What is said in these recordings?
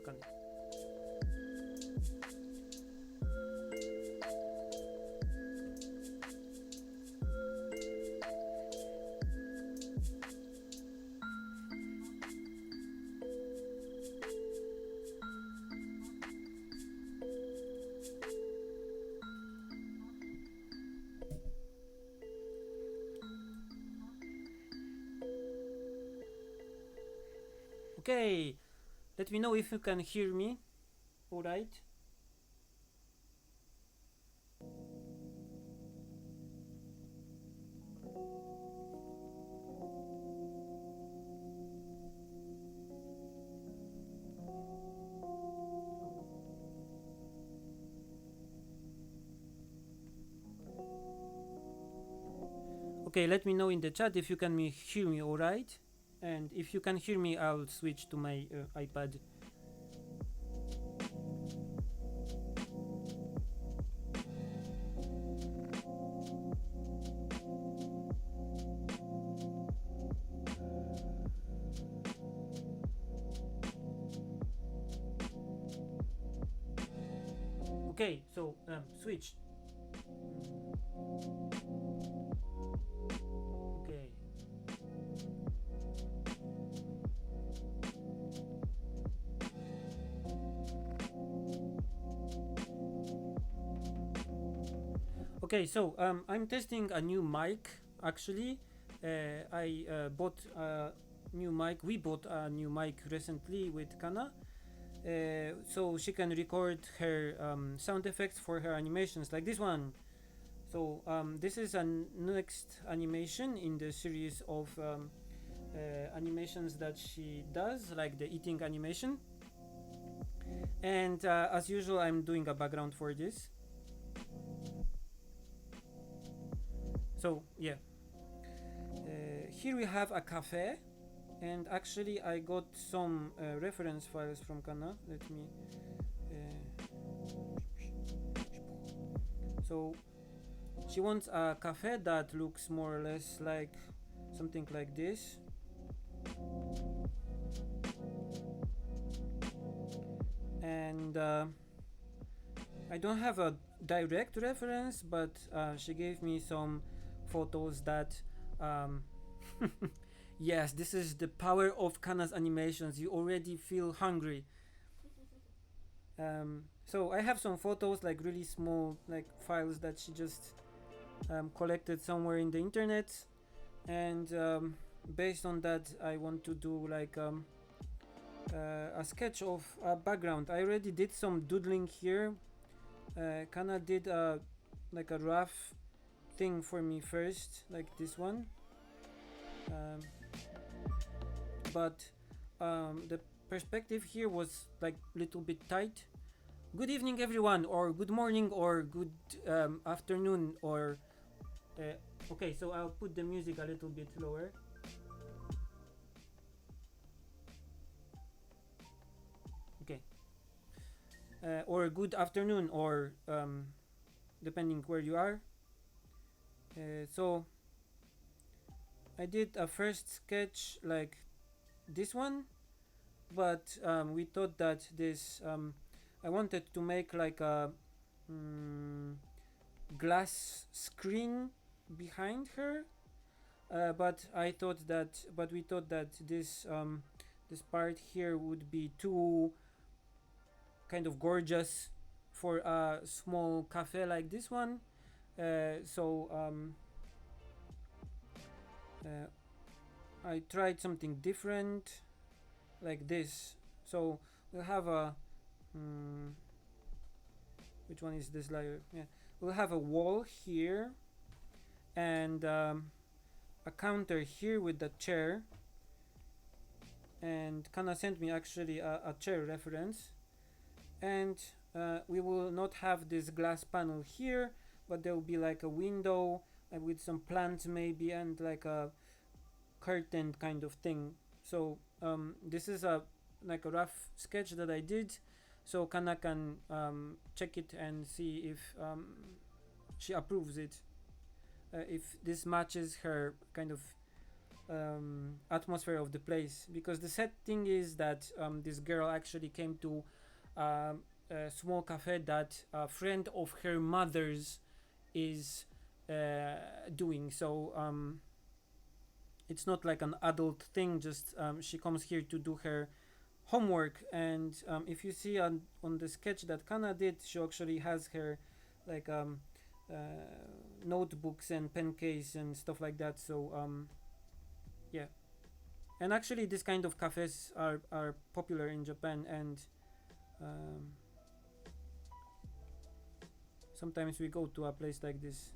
Kana. Okay, let me know if you can hear me. All right. Okay, let me know in the chat if you can hear me all right. And if you can hear me, I'll switch to my iPad. Okay, so switch. Okay. Okay, so I'm testing a new mic. Actually, I bought a new mic. We bought a new mic recently with Kana, so she can record her sound effects for her animations, like this one. So this is a next animation in the series of animations that she does, like the eating animation. And as usual, I'm doing a background for this. So yeah, here we have a cafe, and actually I got some reference files from Kana. Let me. So she wants a cafe that looks more or less like something like this. And I don't have a direct reference, but she gave me some photos that yes, this is the power of Kana's animations. You already feel hungry. So I have some photos, like really small, like files that she just collected somewhere in the internet, and based on that I want to do like a sketch of a background. I already did some doodling here. Kana did like a rough thing for me first, like this one, but the perspective here was like a little bit tight. Good evening everyone, or good morning, or good afternoon, or okay, so I'll put the music a little bit lower. Okay, or good afternoon, or depending where you are. So I did a first sketch like this one, but we thought that this I wanted to make like a glass screen behind her, but we thought that this this part here would be too kind of gorgeous for a small cafe like this one. So I tried something different, like this. So we'll have a which one is this layer? Yeah, we'll have a wall here, and a counter here with the chair. And Kana sent me actually a chair reference, and we will not have this glass panel here, but there will be like a window with some plants maybe, and like a curtain kind of thing. So this is a like a rough sketch that I did, so Kana can check it and see if she approves it, if this matches her kind of atmosphere of the place, because the setting is that this girl actually came to a small cafe that a friend of her mother's is doing. So it's not like an adult thing, just she comes here to do her homework. And if you see on the sketch that Kana did, she actually has her like uh, notebooks and pen case and stuff like that. So yeah. And actually this kind of cafes are popular in Japan, and um, sometimes we go to a place like this.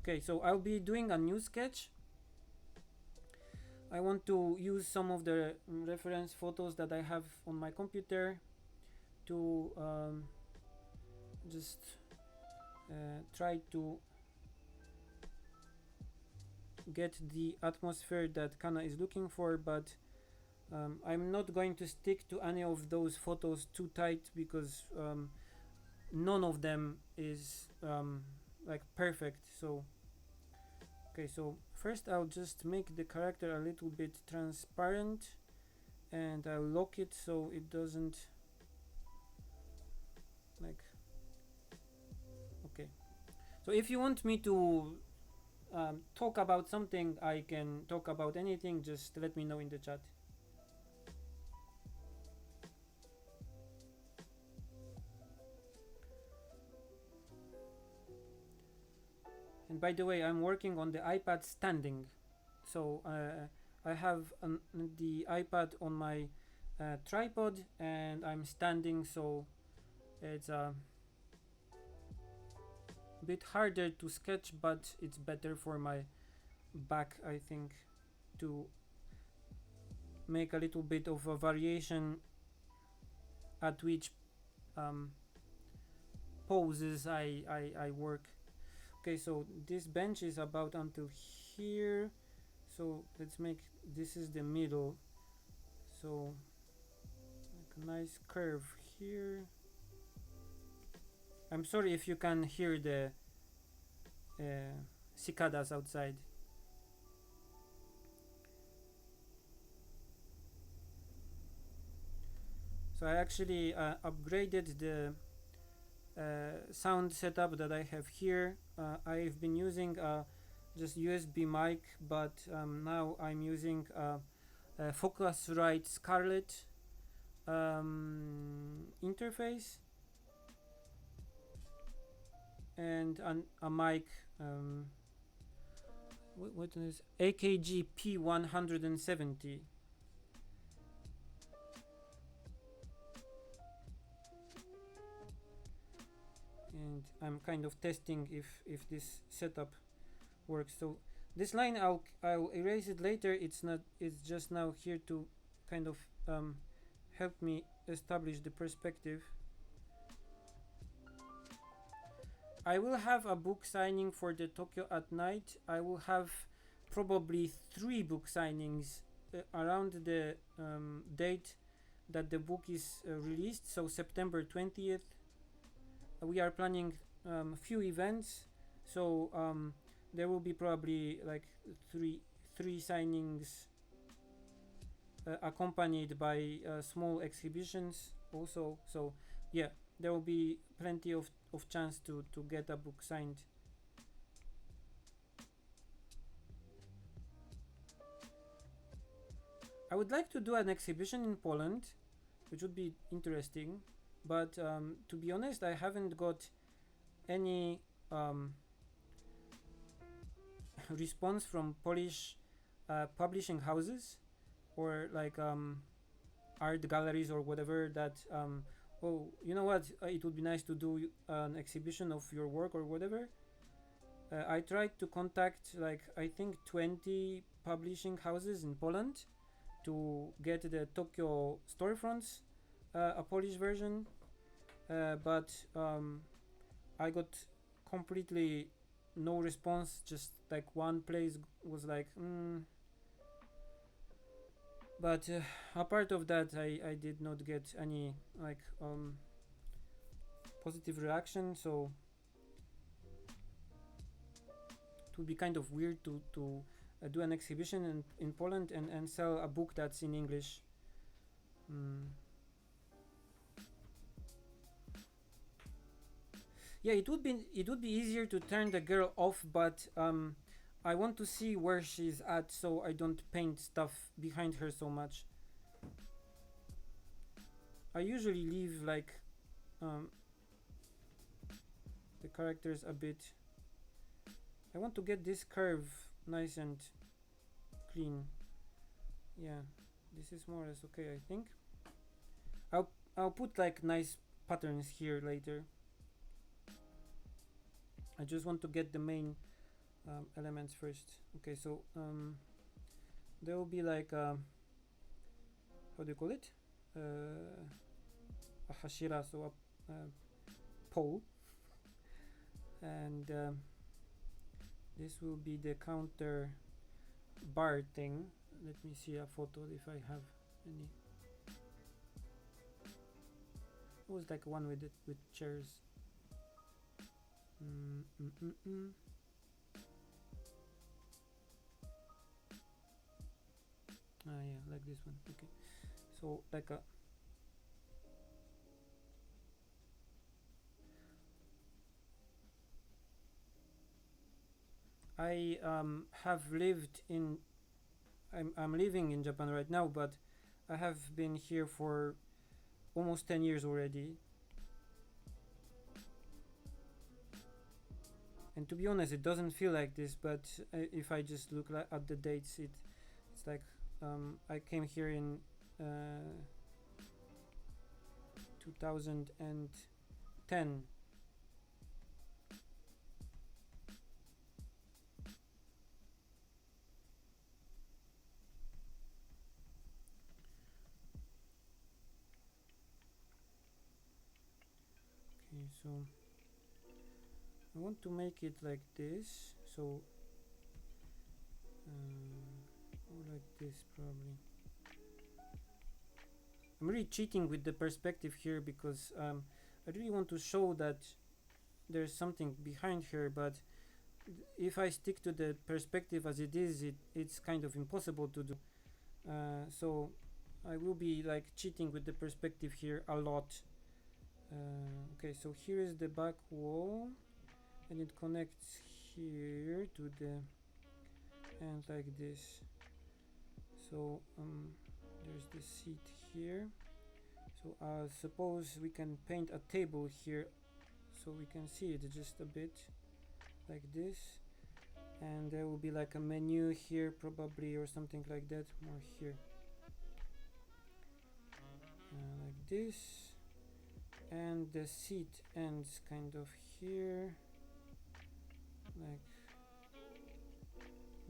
Okay, so I'll be doing a new sketch. I want to use some of the reference photos that I have on my computer to just try to get the atmosphere that Kana is looking for, but I'm not going to stick to any of those photos too tight, because none of them is like perfect. So okay, so first I'll just make the character a little bit transparent, and I'll lock it so it doesn't like. Okay, so if you want me to talk about something, I can talk about anything, just let me know in the chat. And by the way, I'm working on the iPad standing. So I have the iPad on my tripod, and I'm standing, so it's a bit harder to sketch, but it's better for my back, I think, to make a little bit of a variation at which poses I work. Okay, so this bench is about until here, so let's make this is the middle, so like a nice curve here. I'm sorry if you can hear the cicadas outside. So I actually upgraded the sound setup that I have here. I've been using just USB mic, but now I'm using Focusrite Scarlett interface, and a mic. What is AKG P170? And I'm kind of testing if this setup works. So this line I'll erase it later. It's not. It's just now here to kind of help me establish the perspective. I will have a book signing for the Tokyo at Night. I will have probably 3 book signings around the date that the book is released, so September 20th. We are planning a few events, so there will be probably like three signings accompanied by small exhibitions also. So yeah, there will be plenty of chance to get a book signed. I would like to do an exhibition in Poland, which would be interesting, but to be honest, I haven't got any response from Polish publishing houses, or like art galleries or whatever, that oh, you know what, it would be nice to do an exhibition of your work or whatever. I tried to contact like I think 20 publishing houses in Poland to get the Tokyo storefronts a Polish version, but I got completely no response. Just like one place was like but apart of that, I did not get any like positive reaction. So it would be kind of weird to do an exhibition in Poland and sell a book that's in English. Yeah, it would be easier to turn the girl off, but I want to see where she's at, so I don't paint stuff behind her so much. I usually leave like the characters a bit. I want to get this curve nice and clean. Yeah, this is more or less okay, I think. I'll put like nice patterns here later. I just want to get the main elements first. Okay, so there will be like how do you call it? A hashira, so a pole, and this will be the counter bar thing. Let me see a photo if I have any. It was like one with chairs. Ah, yeah, like this one. Okay, so like a I have lived in I'm living in Japan right now, but I have been here for almost 10 years already. And to be honest, it doesn't feel like this, but if I just look at the dates, it's like I came here in 2010. Okay, so I want to make it like this, so or like this probably. I'm really cheating with the perspective here because I really want to show that there's something behind her, but if I stick to the perspective as it is, it's kind of impossible to do. So I will be like cheating with the perspective here a lot. Okay, so here is the back wall, and it connects here to the end like this. So there's the seat here. So suppose we can paint a table here, so we can see it just a bit like this, and there will be like a menu here probably, or something like that, more here like this, and the seat ends kind of here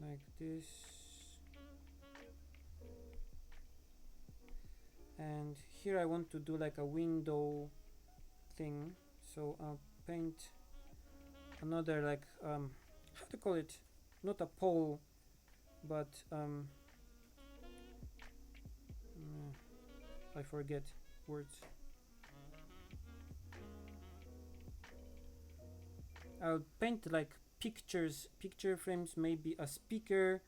like this, and here I want to do like a window thing, so I'll paint another like how to call it, not a pole, but I forget words. I'll paint like picture frames, maybe a speaker,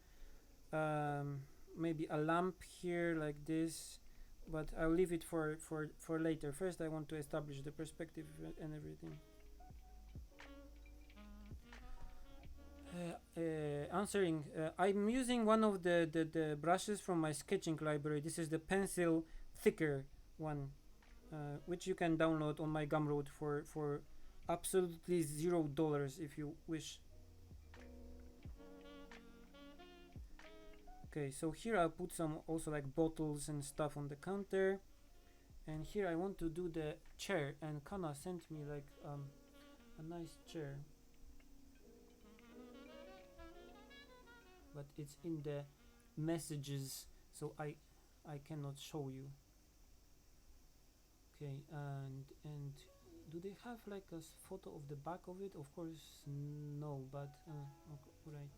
maybe a lamp here like this, but I'll leave it for later. First I want to establish the perspective and everything. Answering, I'm using one of the brushes from my sketching library. This is the pencil thicker one, which you can download on my Gumroad for absolutely $0 if you wish. Okay, so here I'll put some also like bottles and stuff on the counter, and here I want to do the chair, and Kana sent me like a nice chair, but it's in the messages, so I cannot show you. Okay, and do they have like a photo of the back of it? Of course no, but okay, right.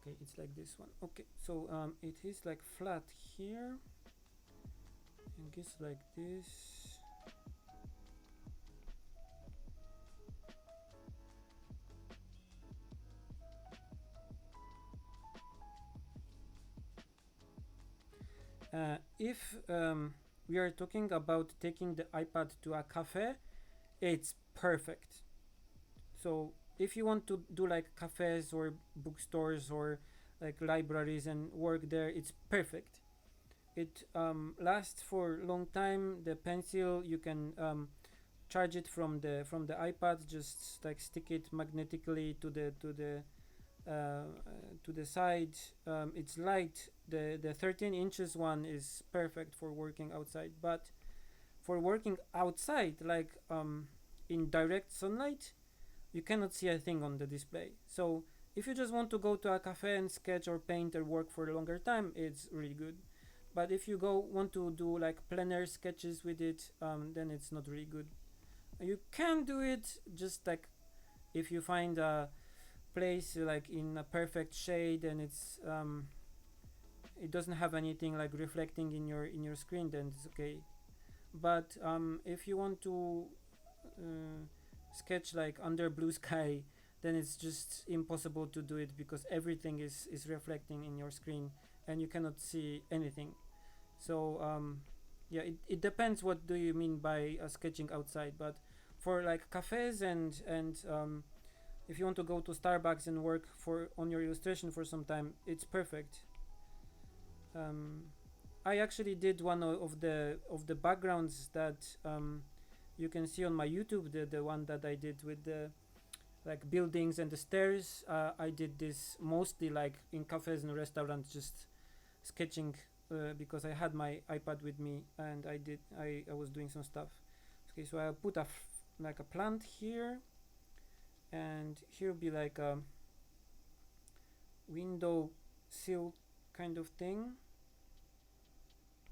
Okay, it's like this one. Okay, so it is like flat here, and gets like this. If we are talking about taking the iPad to a cafe, it's perfect. So if you want to do like cafes or bookstores or like libraries and work there, it's perfect. It lasts for a long time. The pencil, you can charge it from the iPad. Just like stick it magnetically uh, to the side. It's light. The 13 inches one is perfect for working outside, but for working outside, like in direct sunlight, you cannot see a thing on the display. So if you just want to go to a cafe and sketch or paint or work for a longer time, it's really good. But if you want to do like plein air sketches with it, then it's not really good. You can do it just like if you find a place like in a perfect shade and it doesn't have anything like reflecting in your screen, then it's okay. But if you want to uh, sketch like under blue sky, then it's just impossible to do it because everything is reflecting in your screen and you cannot see anything. So yeah, it depends what do you mean by sketching outside. But for like cafes and if you want to go to Starbucks and work for on your illustration for some time, it's perfect. um, I actually did one of the backgrounds that you can see on my YouTube, the one that I did with the like buildings and the stairs. I did this mostly like in cafes and restaurants, just sketching because I had my iPad with me and I was doing some stuff. Okay, so I put like a plant here, and here will be like a window sill kind of thing,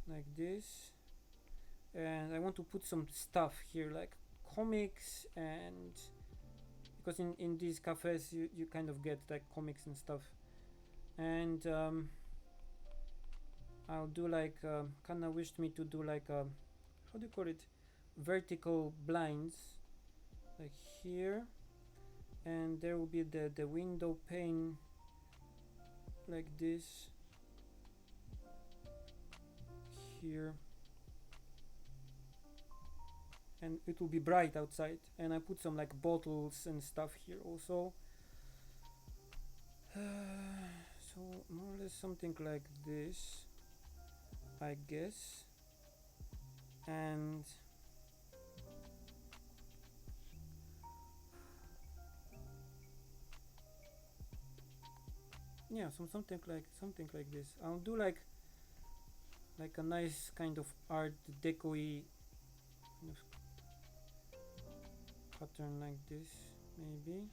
like this. And I want to put some stuff here like comics, and because in these cafes you kind of get like comics and stuff. And I'll do like Kana wished me to do like how do you call it, vertical blinds, like here, and there will be the window pane like this here, and it will be bright outside. And I put some like bottles and stuff here also. So more or less something like this, I guess. And yeah, something like this. I'll do like a nice kind of art deco-y kind of pattern like this maybe,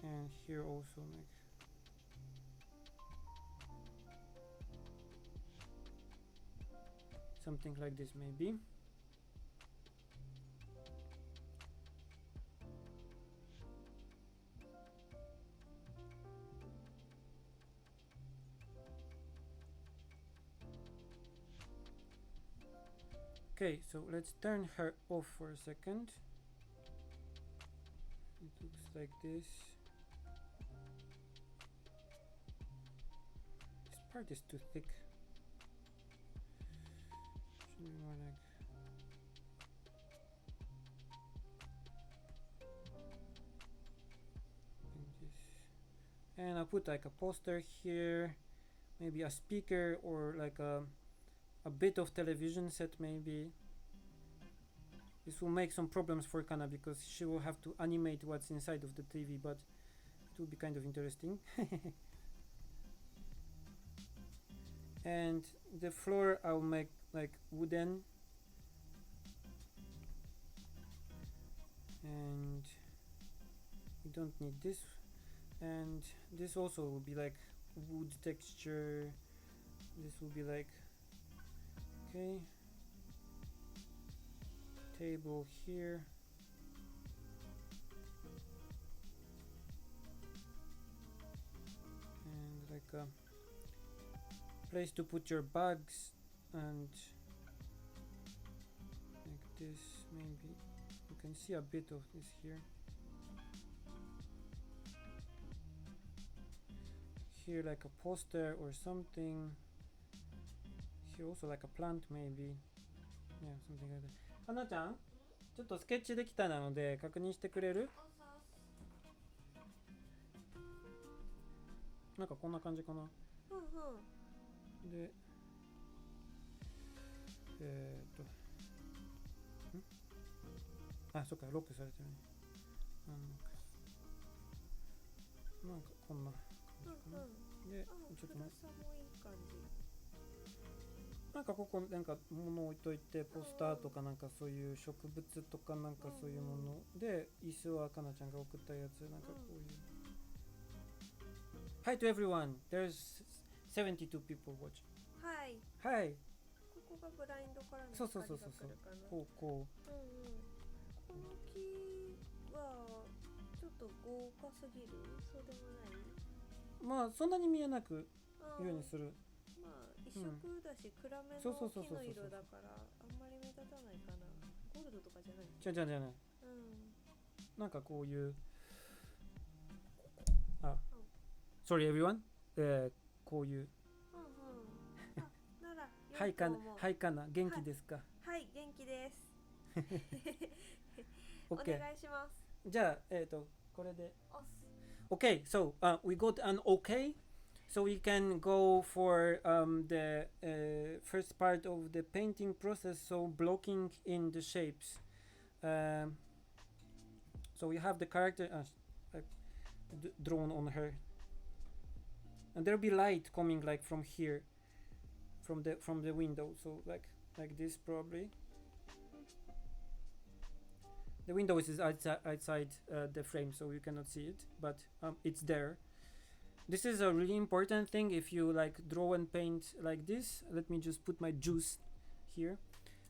and here also like something like this maybe. Okay, so let's turn her off for a second. It looks like this. This part is too thick. Should be more like this. And I'll put like a poster here, maybe a speaker or like a bit of television set maybe. This will make some problems for Kana because she will have to animate what's inside of the TV, but it will be kind of interesting. And the floor I'll make like wooden, and we don't need this, and this also will be like wood texture. This will be like, okay, table here, and like a place to put your bags, and like this maybe. You can see a bit of this here. Here like a poster or something. here also like a plant maybe. Yeah, something like that. かなちゃん、ちょっとスケッチできたなので確認してくれる？なんかこんな感じかな。で、あ、そっか、ロックされてるね。なんかこんな感じかな。で、ちょっと待って。なんかここなんか物置いといて、ポスターとかなんかそういう植物とかなんかそういうもので、椅子はかなちゃんが送ったやつ、なんかこういう。Hi to everyone. There's 72 people watching. Hi. Hi. ここがブラインドからのそう光が来るかな。こう。この木はちょっと豪華すぎる？そうでもない？まあそんなに見えなくようにする。まあ一色だし、暗めの木の色だからあんまり目立たないかな。ゴールドとかじゃない？じゃない。なんかこういう。Sorry everyone. こういう。はいかな、元気ですか？はい、元気です。お願いします。じゃあこれで。Okay, so we got an okay, so we can go for the first part of the painting process. So blocking in the shapes. So we have the character drawn on her, and there'll be light coming like from here, from the window. So like this probably. The window is outside the frame, so you cannot see it, but it's there. This is a really important thing if you like draw and paint like this. Let me just put my juice here.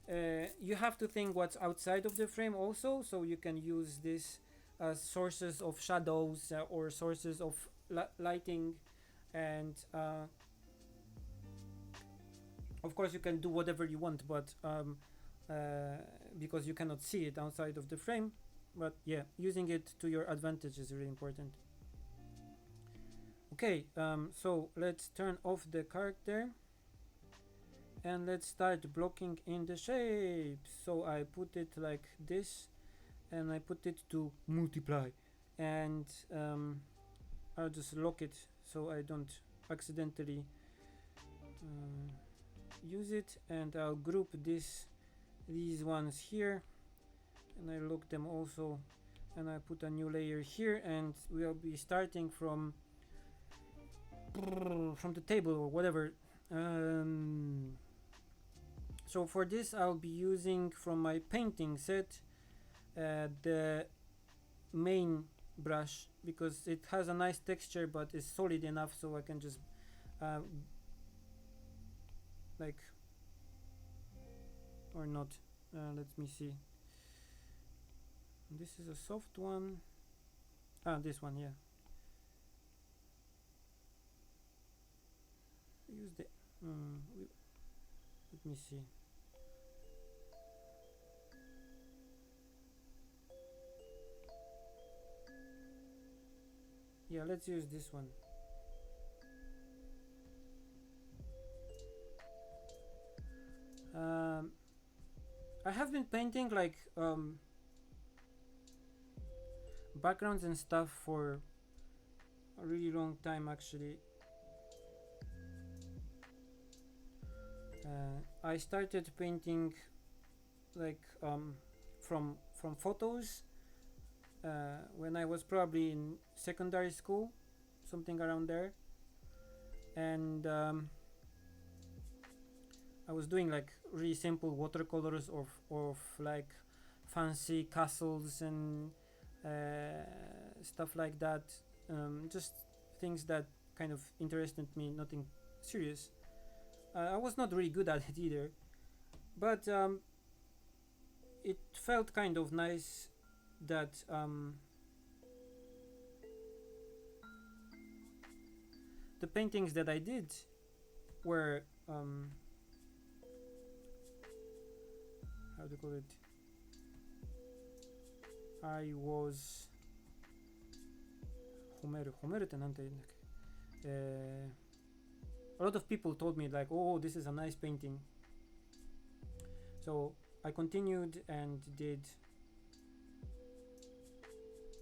You have to think what's outside of the frame also, so you can use this as sources of shadows or sources of lighting, and of course you can do whatever you want, but because you cannot see it outside of the frame, but yeah, using it to your advantage is really important. Okay, so let's turn off the character and let's start blocking in the shape. So I put it like this and I put it to multiply, and I'll just lock it so I don't accidentally use it, and I'll group these ones here, and I lock them also, and I put a new layer here, and we'll be starting from the table or whatever. So for this I'll be using from my painting set the main brush, because it has a nice texture but it's solid enough so I can just like, or not. Let me see. This is a soft one. This one, yeah. Use the let me see. Yeah, let's use this one. I have been painting like backgrounds and stuff for a really long time actually. I started painting like from photos when I was probably in secondary school, something around there, and I was doing like really simple watercolors of like fancy castles and stuff like that, just things that kind of interested me, nothing serious. I was not really good at it either, but it felt kind of nice that the paintings that I did were how do you call it? I was 褒めるってなんて言うんだっけ a lot of people told me like, oh, this is a nice painting. So I continued and did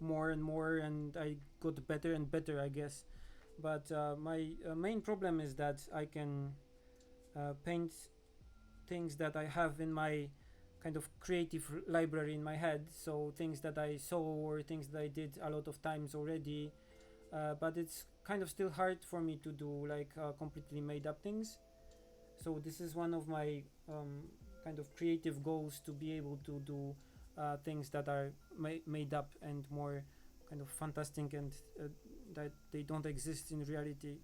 more and more, and I got better and better, I guess. But my main problem is that I can paint things that I have in my kind of creative library in my head, so things that I saw or things that I did a lot of times already, but it's kind of still hard for me to do like completely made up things. So this is one of my kind of creative goals, to be able to do things that are made up and more kind of fantastic, and that they don't exist in reality.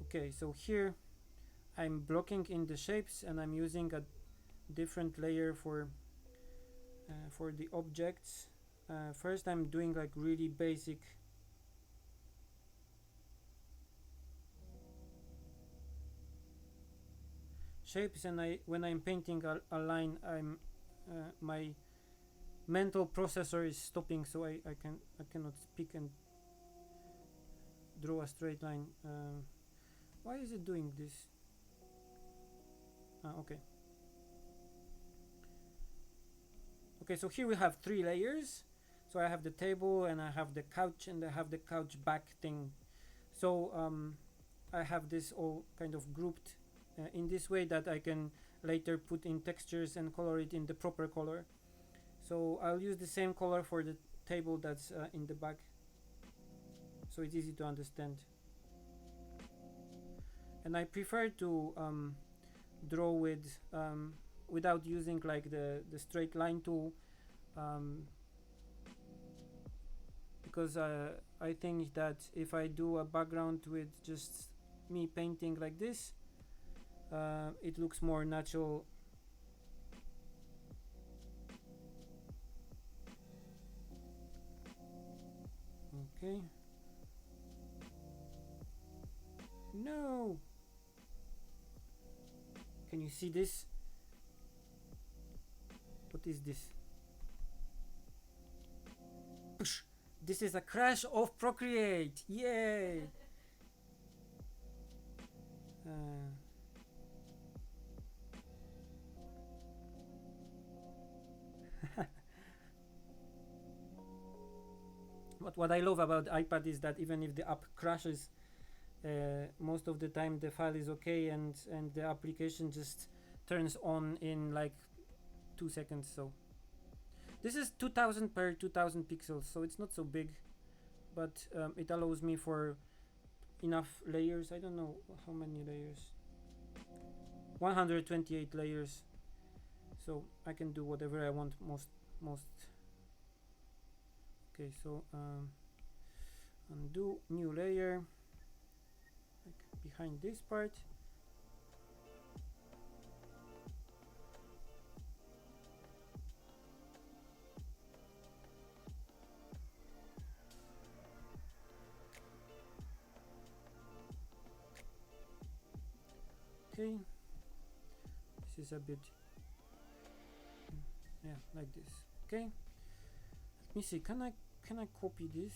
Okay, so here I'm blocking in the shapes, and I'm using a different layer for the objects. First I'm doing like really basic shapes, and when I'm painting a line, I'm my mental processor is stopping, so I cannot speak and draw a straight line. Why is it doing this? Okay. Okay, so here we have 3 layers. So I have the table, and I have the couch, and I have the couch back thing. So I have this all kind of grouped in this way that I can later put in textures and color it in the proper color. So I'll use the same color for the table that's in the back, so it's easy to understand. And I prefer to draw with without using like the straight line tool, because I think that if I do a background with just me painting like this, it looks more natural. Okay. No! Can you see this? What is this? Push! This is a crash of Procreate! Yay! But what I love about iPad is that even if the app crashes, most of the time the file is okay, and the application just turns on in like 2 seconds. So this is 2000 per 2000 pixels, so it's not so big, but it allows me for enough layers. I don't know how many layers, 128 layers, so I can do whatever I want most. Okay, so undo, new layer, like behind this part. Okay, this is a bit, yeah, like this. Okay, let me see, can I copy this?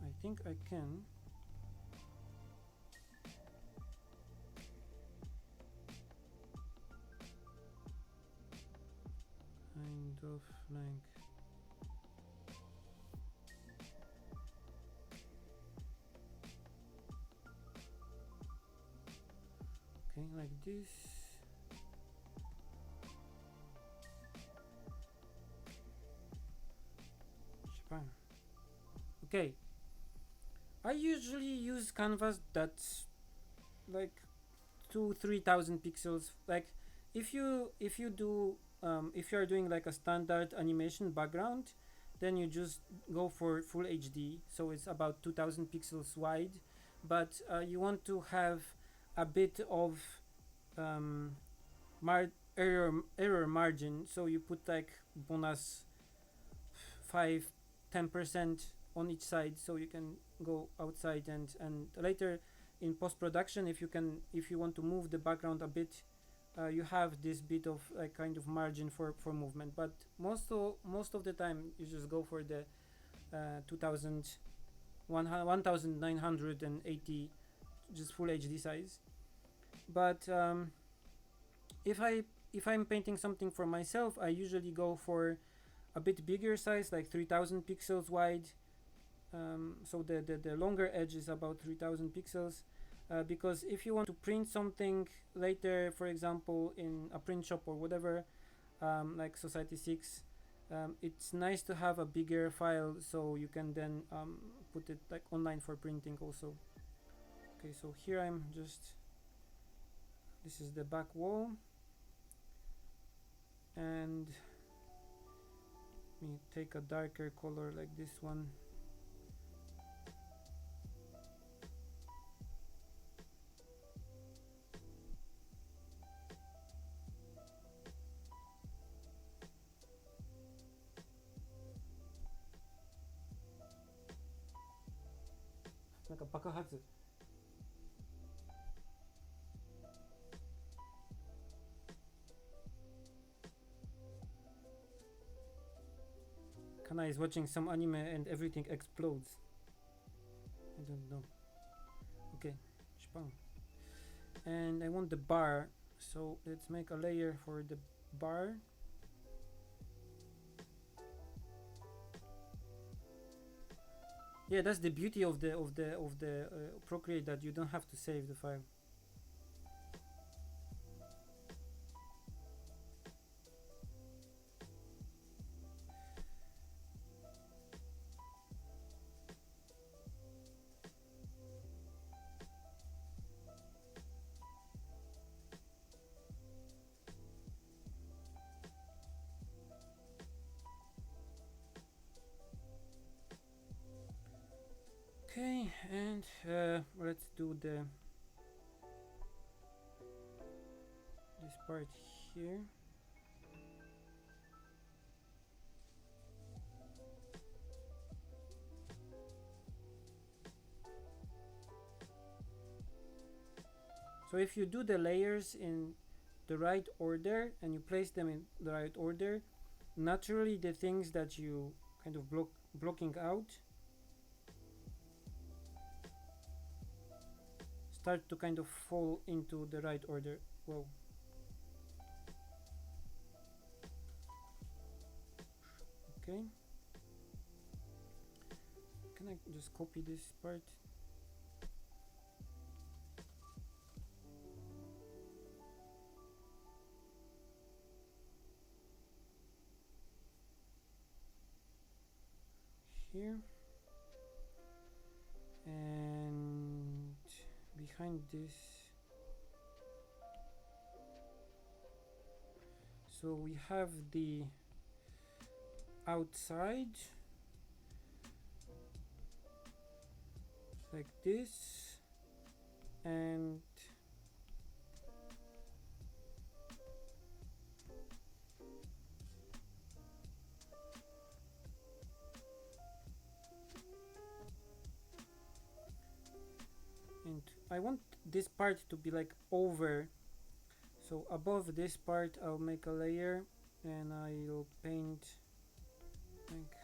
I think I can. Kind of like okay, like this. Japan. Okay, I usually use canvas that's like 2,000-3,000 pixels. Like if you do if you are doing like a standard animation background, then you just go for full HD, so it's about 2,000 pixels wide. But you want to have a bit of error margin, so you put like bonus 5-10% on each side, so you can go outside, and later in post-production, if you want to move the background a bit, you have this bit of like kind of margin for movement. But most of the time you just go for the 2000 1980 just full HD size. But if I'm painting something for myself, I usually go for a bit bigger size, like 3000 pixels wide. So the longer edge is about 3000 pixels, because if you want to print something later, for example in a print shop or whatever, like Society 6, it's nice to have a bigger file so you can then put it like online for printing also. Okay, so here this is the back wall, and let me take a darker color like this one. Like a 爆発 Kana is watching some anime and everything explodes. I don't know. Okay, spang. And I want the bar, so let's make a layer for the bar. Yeah, that's the beauty of the Procreate, that you don't have to save the file. Okay, and let's do this part here. So if you do the layers in the right order and you place them in the right order, naturally the things that you kind of blocking out start to kind of fall into the right order. Whoa. Okay. Can I just copy this part? Here. And behind this, so we have the outside like this, and I want this part to be like over, so above this part I'll make a layer and I'll paint like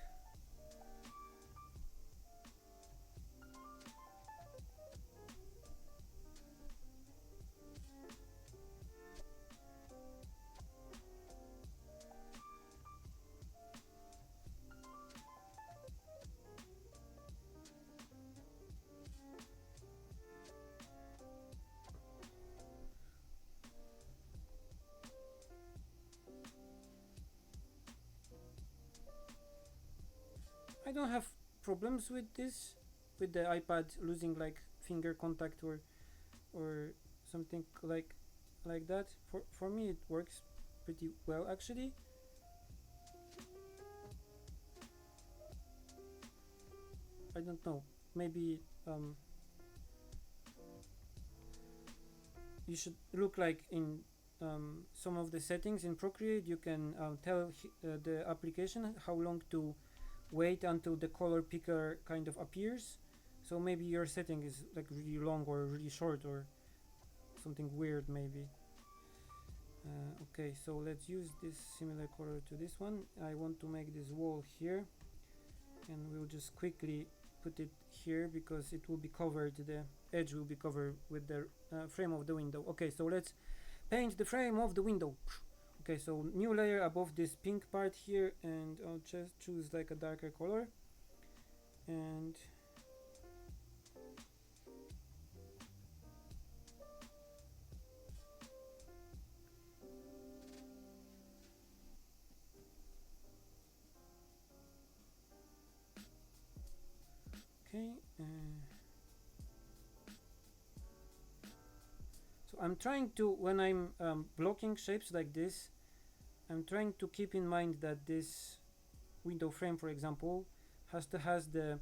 I don't have problems with this, with the iPad losing like finger contact or something like that. For me it works pretty well actually. I don't know, maybe you should look like in some of the settings in Procreate. You can tell the application how long to wait until the color picker kind of appears. So maybe your setting is like really long or really short or something weird maybe. Okay, so let's use this similar color to this one. I want to make this wall here, and we'll just quickly put it here because it will be covered, the edge will be covered with the frame of the window. Okay, so let's paint the frame of the window. Okay, so new layer above this pink part here, and I'll just choose like a darker color, and okay, so I'm trying to, when I'm blocking shapes like this, I'm trying to keep in mind that this window frame, for example, has to have the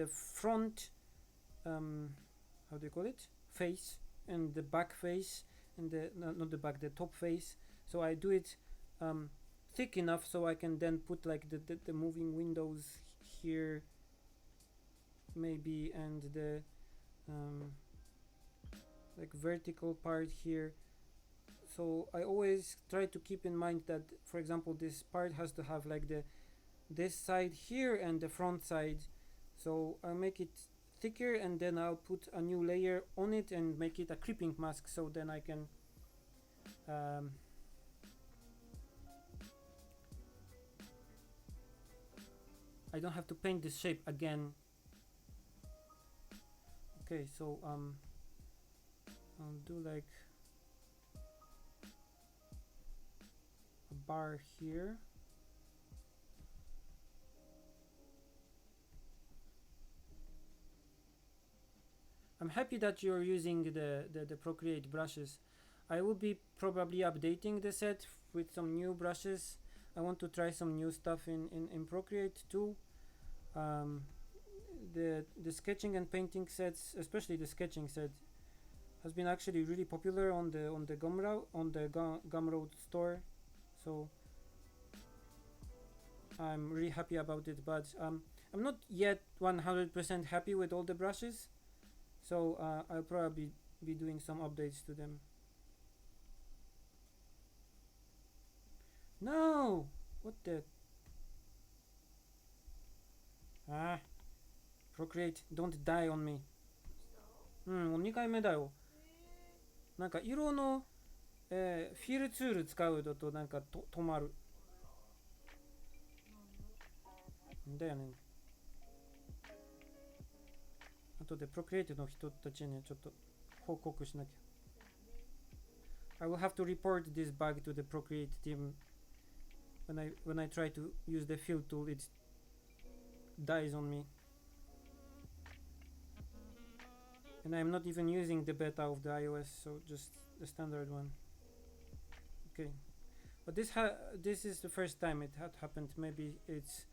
front, how do you call it, face, and the back face, and the not the back, the top face. So I do it thick enough so I can then put like the moving windows here maybe, and the like vertical part here. So I always try to keep in mind that, for example, this part has to have like this side here and the front side. So I'll make it thicker, and then I'll put a new layer on it and make it a creeping mask, so then I can I don't have to paint this shape again. Okay, so I'll do like a bar here. I'm happy that you're using the Procreate brushes. I will be probably updating the set with some new brushes. I want to try some new stuff in Procreate too. The sketching and painting sets, especially the sketching set, has been actually really popular on the Gumroad store. So I'm really happy about it, but I'm not yet 100% happy with all the brushes. So I'll probably be doing some updates to them. No! What the? Procreate, don't die on me. もう2回目だよ。なんか色の、フィルツール使うだとなんか止まる。だよね。後で Procreate の人たちにちょっと報告しなきゃ。I will have to report this bug to the Procreate team. When I try to use the fill tool, it dies on me. And I'm not even using the beta of the iOS, so just the standard one. Okay, but this is the first time it had happened. Maybe it's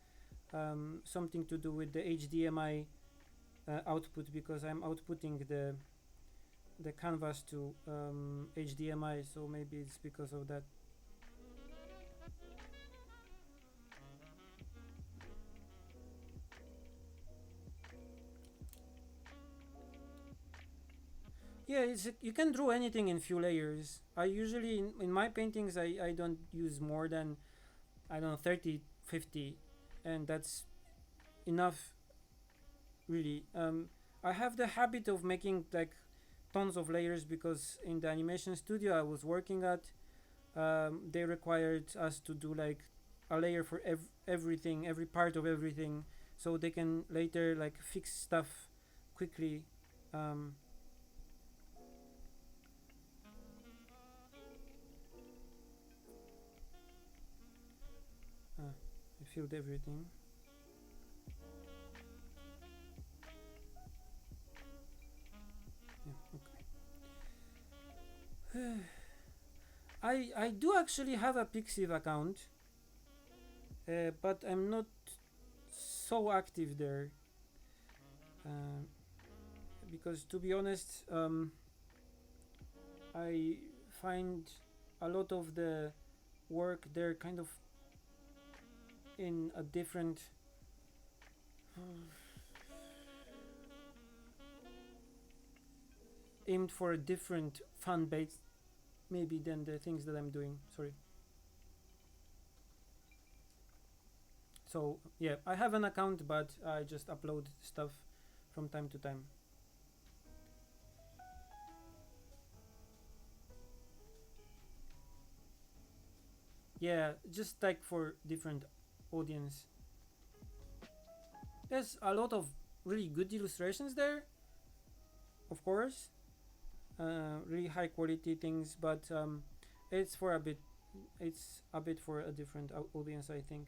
something to do with the HDMI output, because I'm outputting the canvas to HDMI, so maybe it's because of that. Yeah, you can draw anything in few layers. I usually in my paintings I don't use more than, I don't know, 30, 50, and that's enough really. I have the habit of making like tons of layers, because in the animation studio I was working at, they required us to do like a layer for everything, every part of everything, so they can later like fix stuff quickly. I filled everything. Yeah, okay. I do actually have a Pixiv account, but I'm not so active there, because to be honest, I find a lot of the work there kind of in a different aimed for a different fan base maybe than the things that I'm doing. Sorry. So yeah, I have an account, but I just upload stuff from time to time. Yeah, just like for different audience. There's a lot of really good illustrations there, of course, really high quality things, but it's for a bit, it's a bit for a different audience, I think.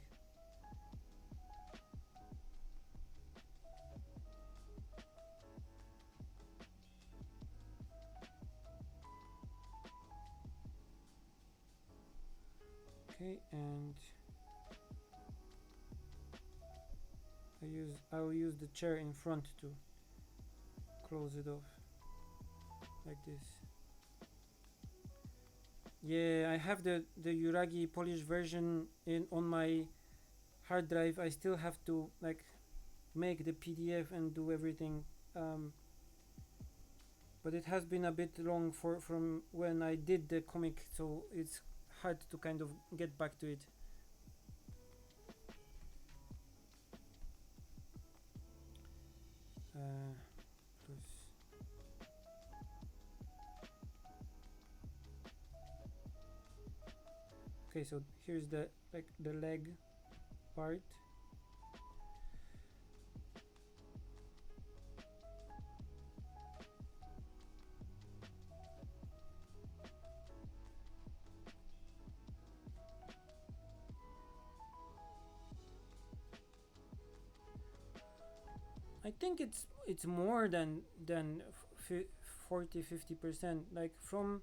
Okay, and I'll use the chair in front to close it off like this. Yeah, I have the Yuragi Polish version in on my hard drive. I still have to like make the PDF and do everything, but it has been a bit long from when I did the comic, so it's hard to kind of get back to it. Okay, so here's the like the leg part. I think it's more than 40-50%. Like from,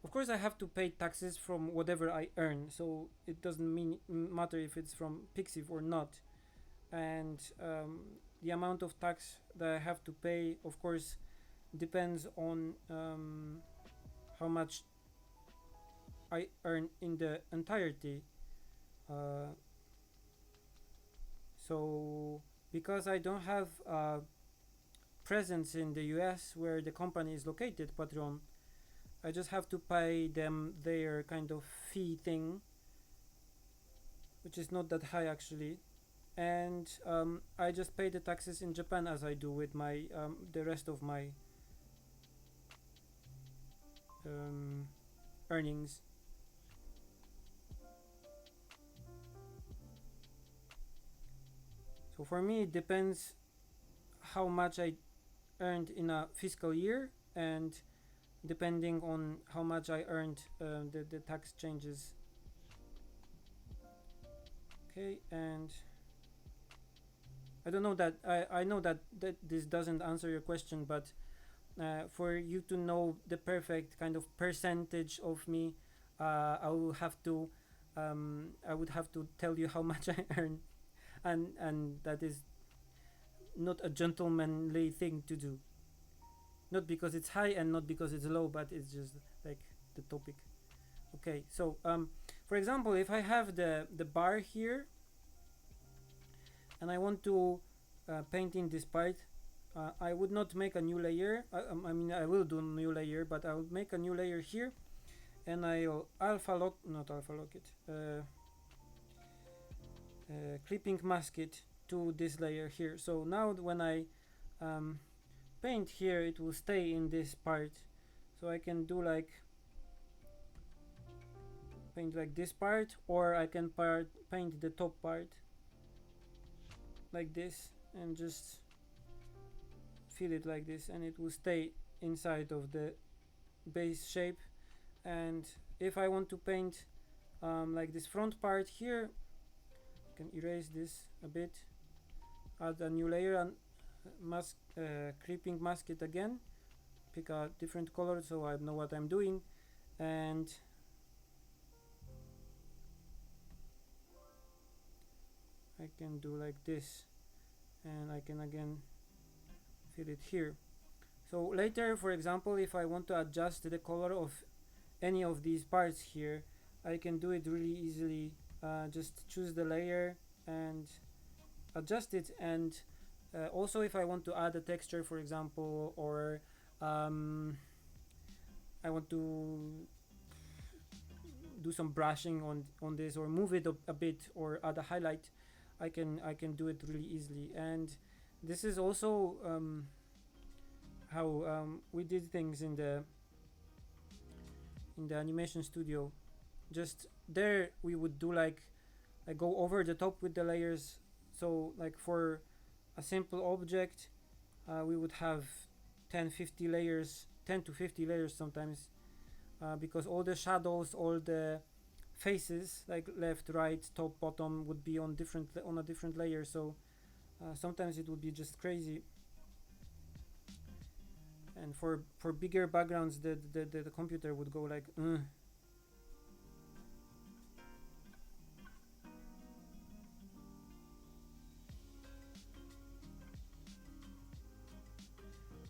of course, I have to pay taxes from whatever I earn, so it doesn't matter if it's from Pixiv or not. And the amount of tax that I have to pay, of course, depends on how much I earn in the entirety. So because I don't have presence in the US where the company is located, Patreon, I just have to pay them their kind of fee thing, which is not that high actually. And I just pay the taxes in Japan as I do with my the rest of my earnings. So for me, it depends how much I earned in a fiscal year, and depending on how much I earned, the tax changes. Okay, and I don't know that I know that this doesn't answer your question, but for you to know the perfect kind of percentage of me, I will have to I would have to tell you how much I earn, and that is not a gentlemanly thing to do. Not because it's high and not because it's low, but it's just like the topic. Okay, so for example, if I have the bar here and I want to paint in this part, I would not make a new layer. I mean, I will do a new layer, but I will make a new layer here, and I'll clipping mask it to this layer here. So now when I paint here, it will stay in this part. So I can do like paint like this part, or I can paint the top part like this and just fill it like this, and it will stay inside of the base shape. And if I want to paint like this front part here, I can erase this a bit, add a new layer, and creeping mask it again, pick a different color so I know what I'm doing, and I can do like this, and I can again fill it here. So later, for example, if I want to adjust the color of any of these parts here, I can do it really easily. Just choose the layer and adjust it. And also, if I want to add a texture, for example, or I want to do some brushing on this, or move it a bit, or add a highlight, I can do it really easily. And this is also how we did things in the animation studio. Just there we would do like go over the top with the layers. So like for a simple object, we would have 10 layers, 10 to 50 layers sometimes, because all the shadows, all the faces, like left, right, top, bottom, would be on a different layer. So sometimes it would be just crazy. And for bigger backgrounds, the computer would go like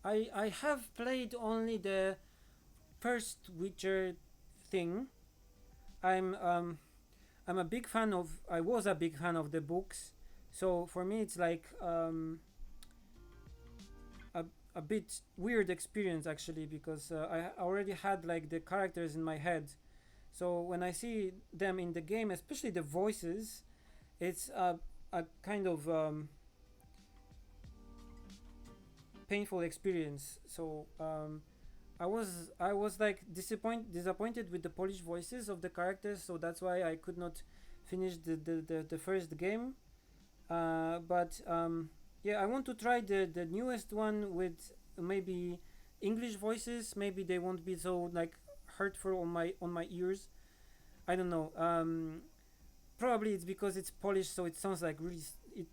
I have played only the first Witcher thing. I'm um I'm a big fan of I was a big fan of the books. So for me it's like a a bit weird experience actually, because I already had like the characters in my head. So when I see them in the game, especially the voices, it's a kind of painful experience. So I was like disappointed with the Polish voices of the characters, so that's why I could not finish the first game. But yeah, I want to try the newest one with maybe English voices. Maybe they won't be so like hurtful on my ears. I don't know. Probably it's because it's Polish, so it sounds like really.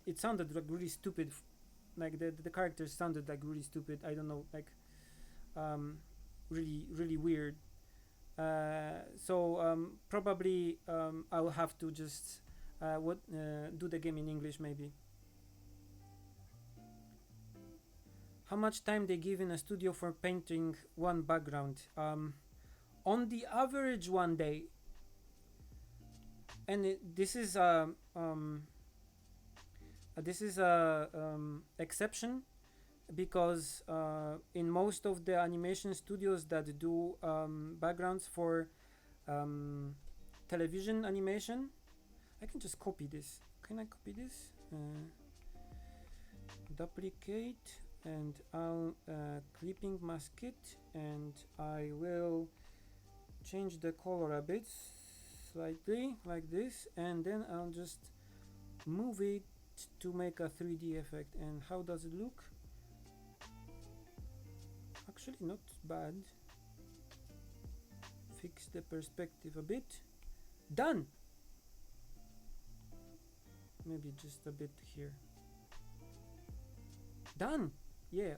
It sounded like really stupid. Like the characters sounded like really stupid. I don't know, like really weird. So probably I'll have to just do the game in English maybe. How much time they give in a studio for painting one background? On the average, 1 day. And this is a exception, because in most of the animation studios that do backgrounds for television animation, I can just copy this. Can I copy this? Duplicate, and I'll clipping mask it, and I will change the color a bit slightly like this, and then I'll just move it to make a 3D effect. And how does it look? Actually not bad. Fix the perspective a bit. Done. Maybe just a bit here. Done. Yeah.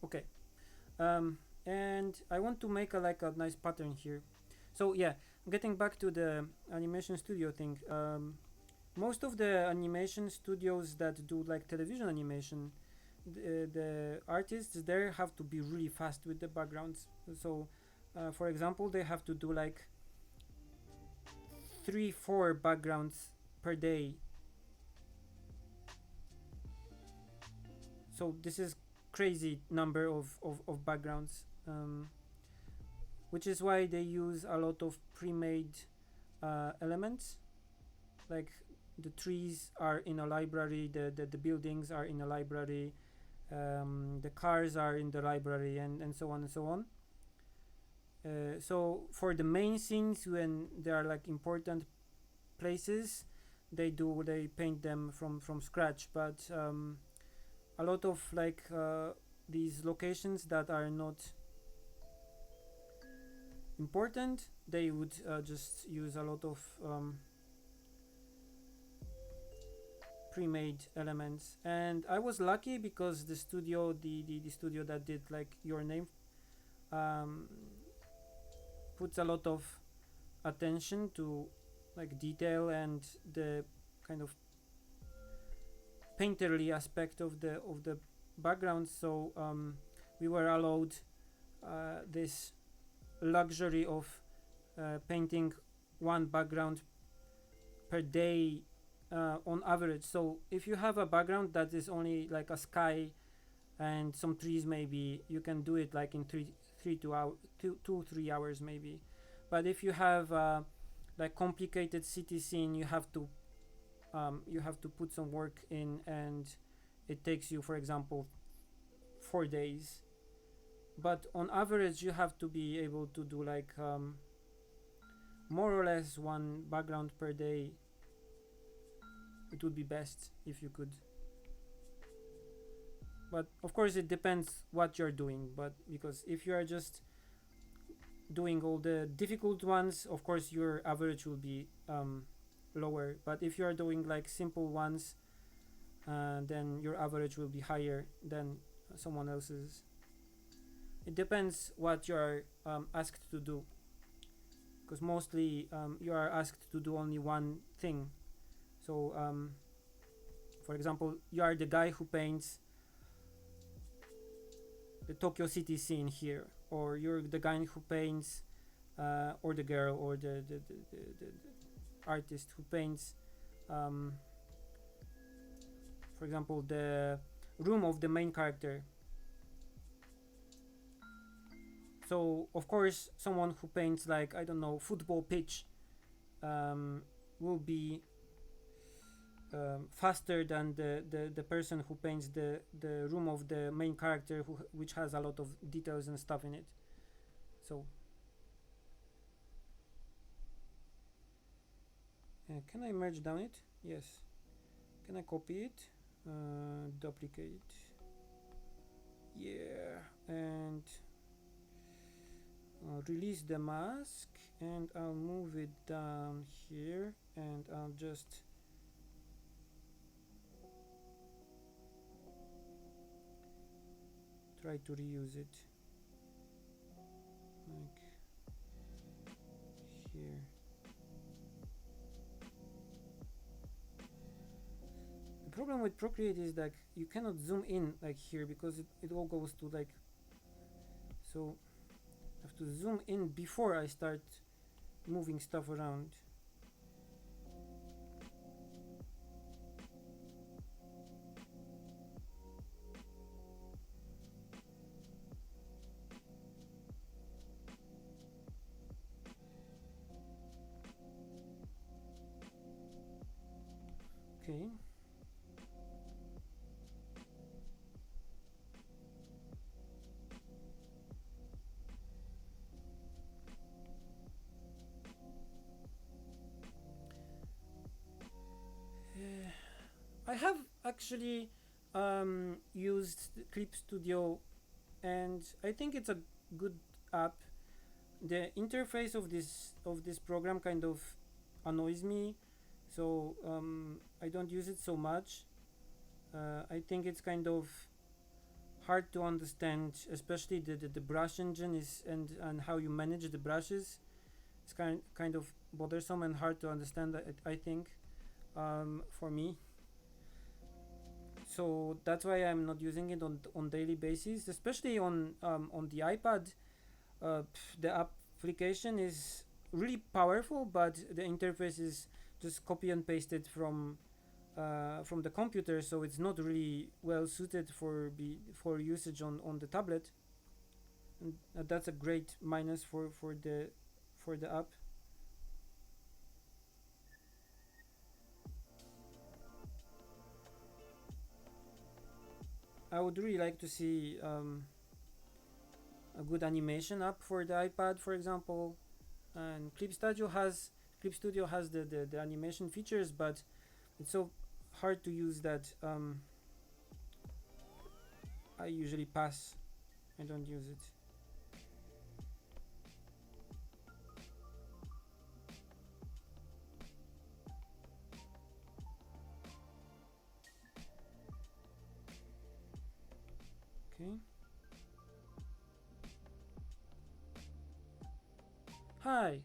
Okay. And I want to make like a nice pattern here. So yeah, getting back to the animation studio thing. Most of the animation studios that do like television animation, the artists there have to be really fast with the backgrounds. So for example, they have to do like 3-4 backgrounds per day. So this is crazy number of backgrounds, which is why they use a lot of pre-made elements. Like the trees are in a library, the buildings are in a library, the cars are in the library, and so on and so on. So for the main scenes, when there are like important places, they paint them from scratch. But a lot of like these locations that are not important, they would just use a lot of pre-made elements. And I was lucky because the studio, the studio that did like Your Name, puts a lot of attention to like detail and the kind of painterly aspect of the background. So we were allowed this luxury of painting one background per day on average. So if you have a background that is only like a sky and some trees, maybe you can do it like in 3 hours maybe. But if you have like complicated city scene, you have to you have to put some work in, and it takes you, for example, 4 days. But on average, you have to be able to do like more or less one background per day. It would be best if you could. But of course, it depends what you're doing. But because if you are just doing all the difficult ones, of course your average will be lower. But if you are doing like simple ones, then your average will be higher than someone else's. It depends what you are asked to do, because mostly you are asked to do only one thing. So for example, you are the guy who paints the Tokyo city scene here, or you're the guy who paints or the girl, or the artist who paints for example, the room of the main character. So of course someone who paints like, I don't know, football pitch will be faster than the person who paints the room of the main character, which has a lot of details and stuff in it. So can I merge down it? Yes. Can I copy it? Duplicate. Yeah, and release the mask, and I'll move it down here, and I'll just try to reuse it like here. The problem with Procreate is that you cannot zoom in like here, because it all goes to like, so I have to zoom in before I start moving stuff around. Okay. I have actually used Clip Studio, and I think it's a good app. The interface of this program kind of annoys me, so I don't use it so much. I think it's kind of hard to understand, especially the brush engine is and how you manage the brushes. It's kind of bothersome and hard to understand, I think, for me. So that's why I'm not using it on daily basis, especially on the iPad. The application is really powerful, but the interface is just copy and pasted from the computer, so it's not really well suited for usage on the tablet. And that's a great minus for the app. I would really like to see a good animation app for the iPad, for example. And Clip Studio has the animation features, but it's so hard to use that I usually pass. I don't use it. Okay. Hi.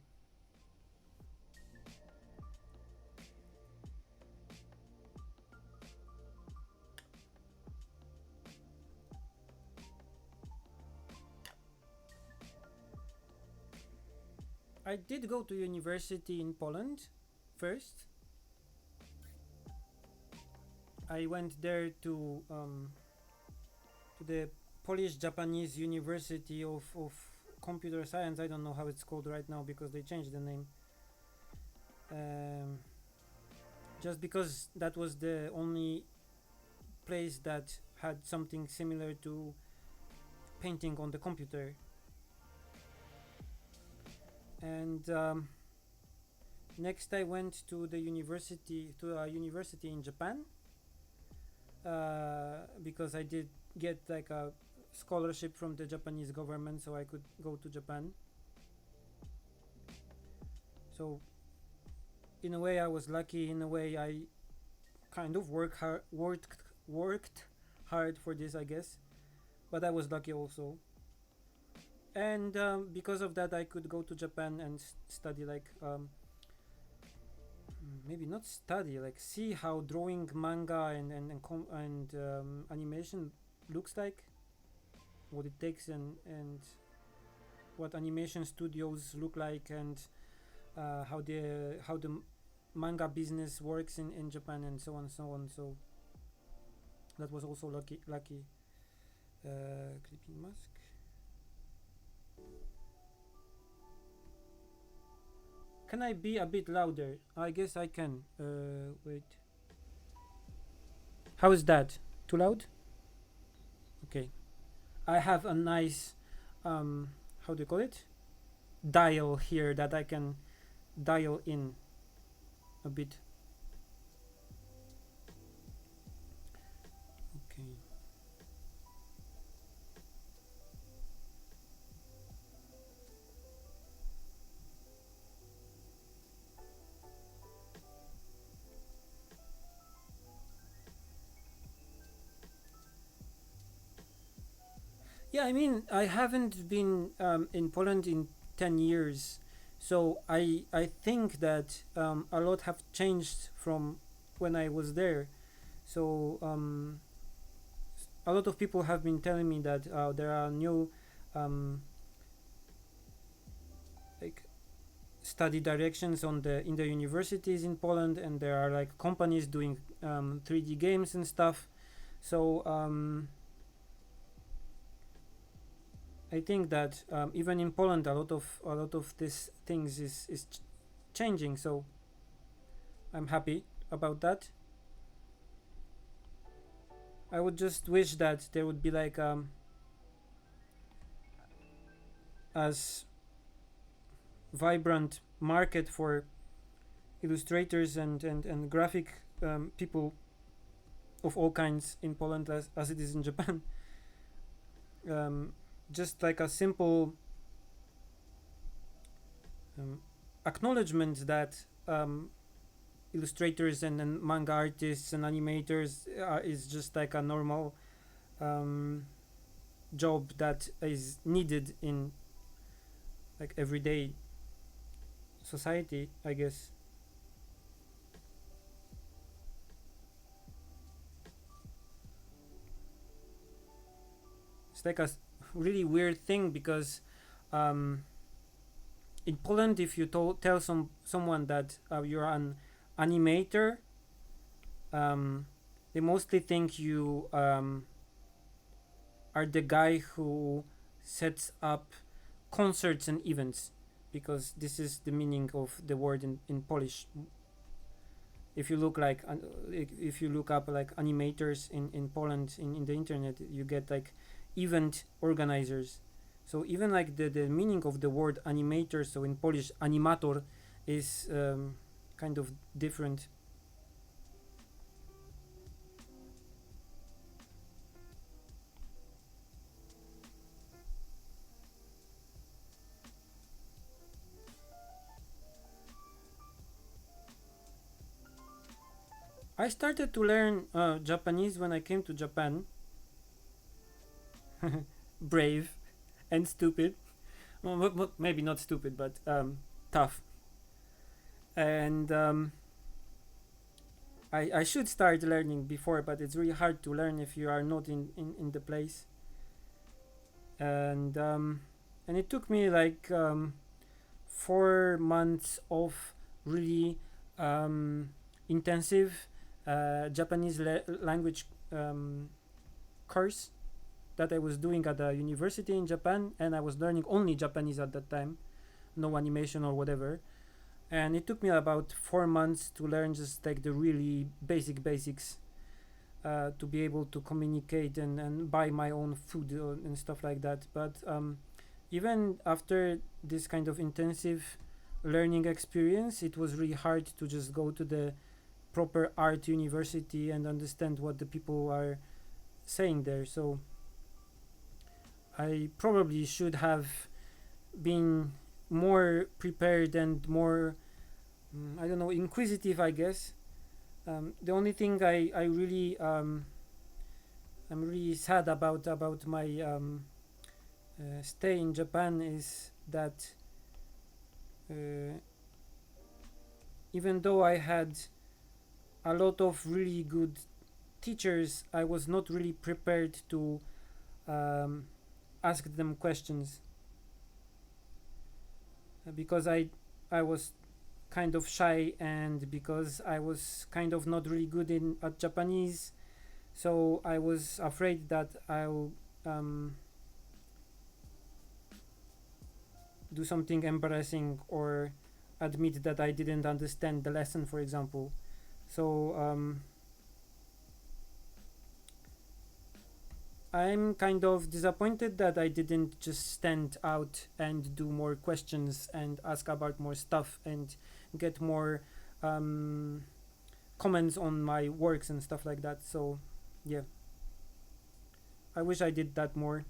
I did go to university in Poland first. I went there to the Polish-Japanese University of Computer Science. I don't know how it's called right now because they changed the name. just because that was the only place that had something similar to painting on the computer. And next I went to a university in Japan, because I did get like a scholarship from the Japanese government, so I could go to Japan. So in a way I was lucky, in a way I kind of worked hard for this, I guess, but I was lucky also. And because of that I could go to Japan and study, like maybe not study, like see how drawing manga and animation looks like, what it takes, and what animation studios look like, and how the manga business works in Japan, and so on and so on. So that was also lucky. Clipping mask. Can I be a bit louder? I guess I can. Wait. How is that? Too loud? Okay. I have a nice, how do you call it? Dial here that I can dial in a bit. Okay. Yeah, I mean, I haven't been in Poland in 10 years, so I think that a lot have changed from when I was there. So a lot of people have been telling me that there are new like study directions in the universities in Poland, and there are like companies doing 3D games and stuff. So I think that even in Poland, a lot of these things is changing. So I'm happy about that. I would just wish that there would be like as vibrant market for illustrators and graphic people of all kinds in Poland as it is in Japan. Just like a simple acknowledgement that illustrators and manga artists and animators is just like a normal job that is needed in like everyday society, I guess. It's like a really weird thing because in Poland, if you tell someone that you're an animator, they mostly think you are the guy who sets up concerts and events, because this is the meaning of the word in Polish. If you look like if you look up like animators in Poland in the internet, you get like event organizers. So even like the meaning of the word animator, so in Polish animator is kind of different. I started to learn Japanese when I came to Japan. Brave and stupid. Well, maybe not stupid, but tough. And I should start learning before, but it's really hard to learn if you are not in the place. And it took me like 4 months of really intensive Japanese language course that I was doing at a university in Japan, and I was learning only Japanese at that time, no animation or whatever. and it took me about 4 months to learn just like the really basics, to be able to communicate and buy my own food and stuff like that. But even after this kind of intensive learning experience, it was really hard to just go to the proper art university and understand what the people are saying there. So I probably should have been more prepared and more, I don't know, inquisitive, I guess. The only thing I really I'm really sad about my stay in Japan is that even though I had a lot of really good teachers, I was not really prepared to ask them questions, because I was kind of shy, and because I was kind of not really good in at Japanese, so I was afraid that I'll do something embarrassing or admit that I didn't understand the lesson, for example. So I'm kind of disappointed that I didn't just stand out and do more questions and ask about more stuff and get more comments on my works and stuff like that. So yeah, I wish I did that more,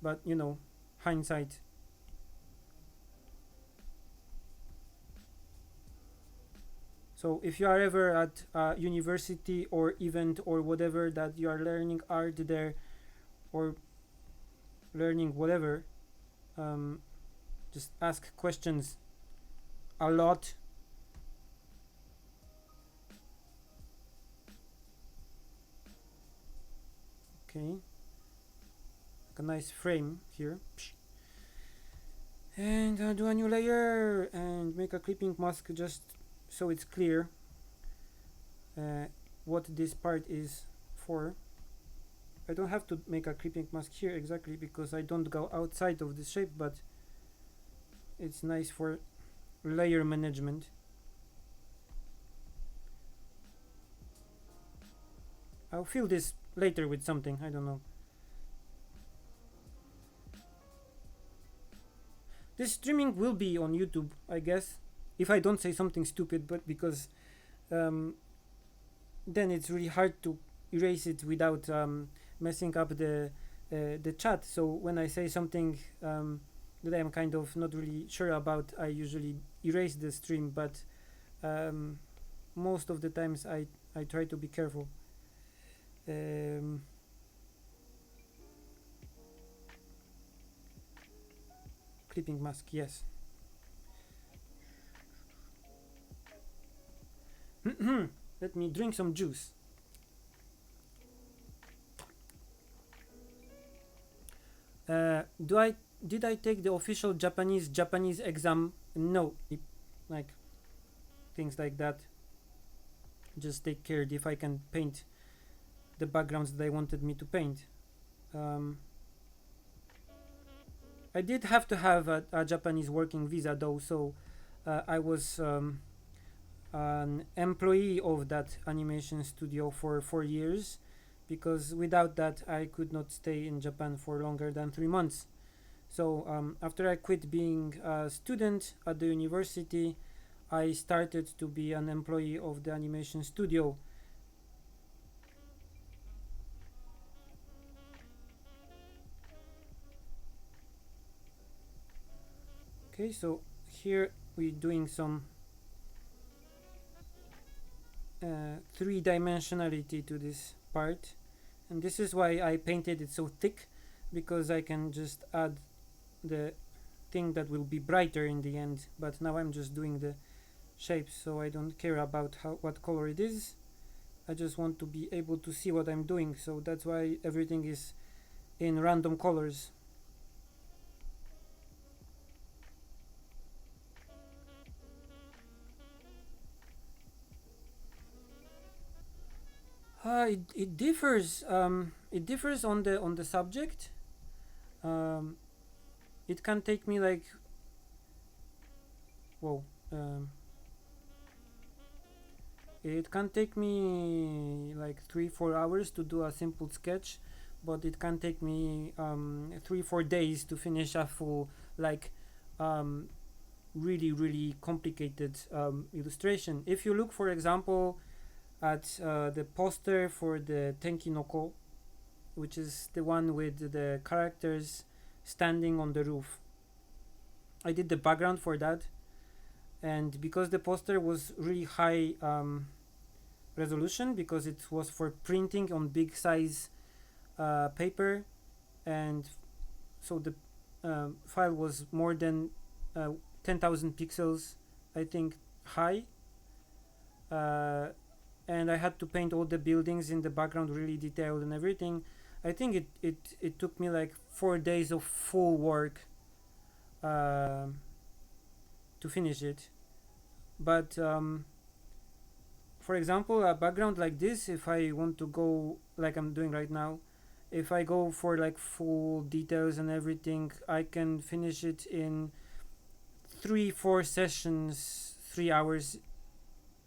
but you know, hindsight. So if you are ever at a university or event or whatever that you are learning art there, or learning whatever, just ask questions a lot. Okay, like a nice frame here. And do a new layer and make a clipping mask just so it's clear what this part is for. I don't have to make a clipping mask here exactly because I don't go outside of the shape, but it's nice for layer management. I'll fill this later with something, I don't know. This streaming will be on YouTube, I guess, if I don't say something stupid, but because then it's really hard to erase it without messing up the chat. So when I say something that I'm kind of not really sure about, I usually erase the stream, but most of the times I try to be careful. Clipping mask, yes. Let me drink some juice. Did I take the official Japanese exam? No, like things like that. Just take care if I can paint the backgrounds that I wanted me to paint. I did have to have a Japanese working visa though, so I was an employee of that animation studio for 4 years, because without that I could not stay in Japan for longer than 3 months. So after I quit being a student at the university, I started to be an employee of the animation studio. Okay, so here we're doing some three-dimensionality to this part, and this is why I painted it so thick, because I can just add the thing that will be brighter in the end. But now I'm just doing the shapes, so I don't care about what color it is. I just want to be able to see what I'm doing, so that's why everything is in random colors. It differs. It differs on the subject. It can take me like whoa, it can take me like 3-4 hours to do a simple sketch, but it can take me 3-4 days to finish a full, like, really complicated illustration. If you look, for example, at the poster for the Tenkinoko, which is the one with the characters standing on the roof, I did the background for that, and because the poster was really high resolution, because it was for printing on big size paper, and so the file was more than 10,000 pixels, I think, high, and I had to paint all the buildings in the background really detailed and everything. I think it took me like 4 days of full work to finish it. But for example, a background like this, if I want to go like I'm doing right now, if I go for like full details and everything, I can finish it in 3-4 sessions, 3 hours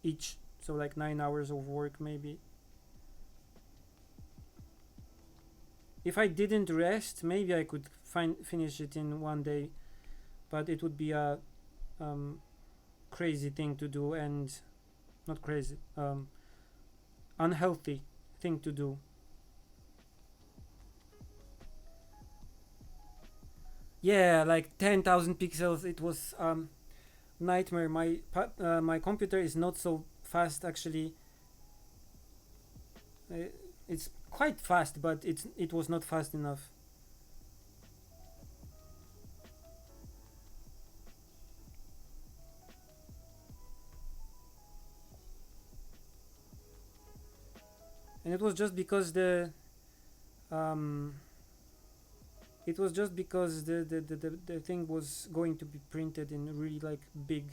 each, so like 9 hours of work maybe. If I didn't rest, maybe I could finish it in 1 day, but it would be a crazy thing to do, and not crazy, unhealthy thing to do. Yeah, like 10,000 pixels. It was nightmare. My computer is not so fast actually. It's quite fast, but it was not fast enough. And it was just because the thing was going to be printed in really like big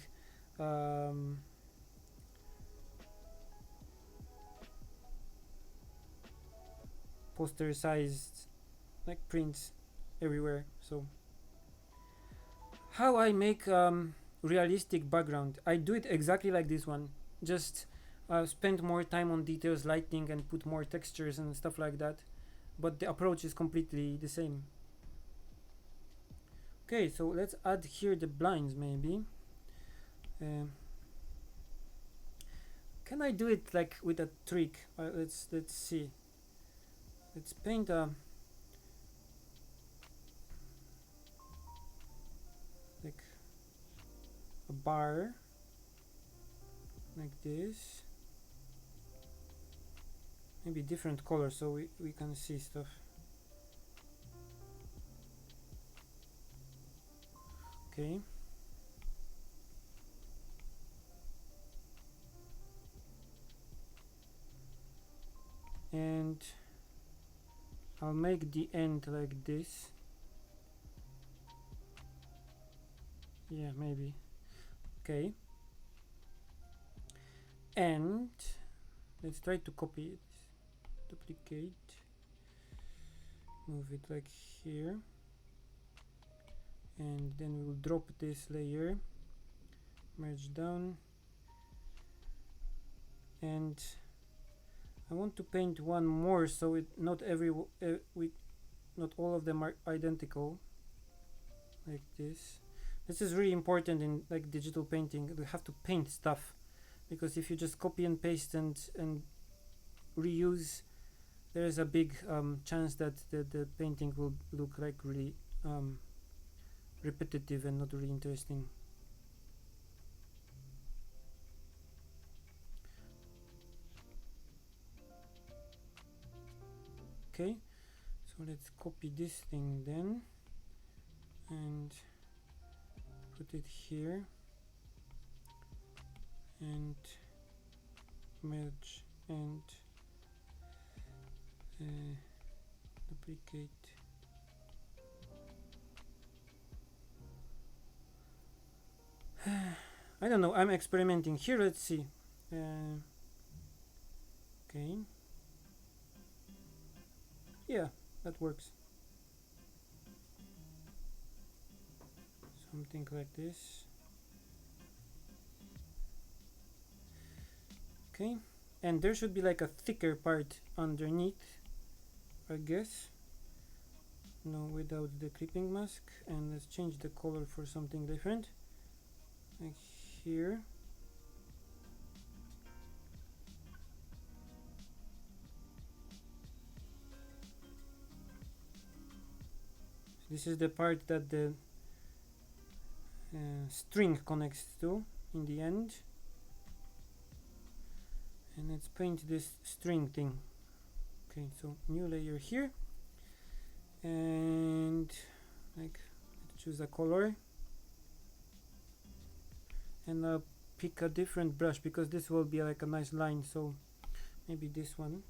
poster sized like prints everywhere. So how I make realistic background, I do it exactly like this one, just spend more time on details, lighting, and put more textures and stuff like that, but the approach is completely the same. Okay, so let's add here the blinds maybe. Can I do it like with a trick? Let's see. Let's paint a like a bar like this, maybe different colors so we can see stuff. Okay, and I'll make the end like this. Yeah, maybe. Okay, and let's try to copy it, duplicate, move it like here, and then we will drop this layer, merge down, and I want to paint one more so it not all of them are identical, like this. This is really important in like digital painting. You have to paint stuff, because if you just copy and paste and reuse, there is a big chance that the painting will look like really repetitive and not really interesting. Okay, so let's copy this thing then and put it here and merge and duplicate. I don't know, I'm experimenting here. Let's see. Okay, yeah, that works. Something like this, Okay, and there should be like a thicker part underneath, I guess. No, without the clipping mask. And let's change the color for something different, like here. This is the part that the string connects to in the end. And let's paint this string thing. Okay, so new layer here, and like let's choose a color, and I'll pick a different brush because this will be like a nice line. So maybe this one,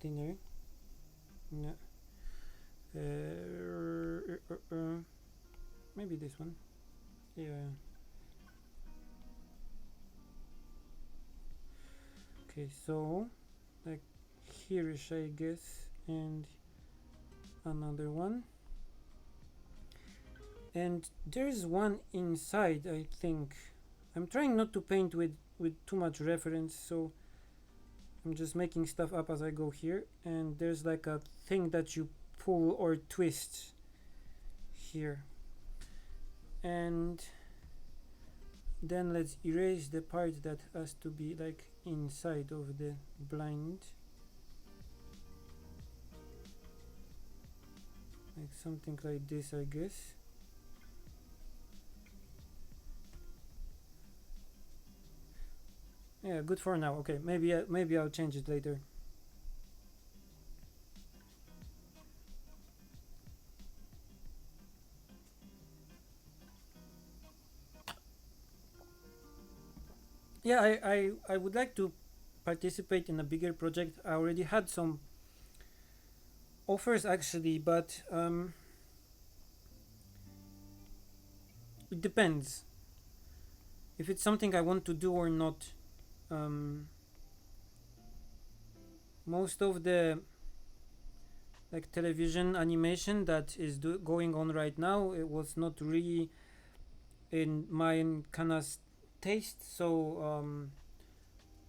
thinner. No. Maybe this one. Yeah. Okay, so like here-ish, I guess, and another one. And there's one inside, I think. I'm trying not to paint with too much reference, so I'm just making stuff up as I go here. And there's like a thing that you pull or twist here. And then let's erase the part that has to be like inside of the blind, like something like this, I guess. Yeah, good for now. Okay, maybe I'll change it later. Yeah, I would like to participate in a bigger project. I already had some offers actually, but it depends if it's something I want to do or not. Most of the like television animation that is going on right now, it was not really in my Kanas taste, so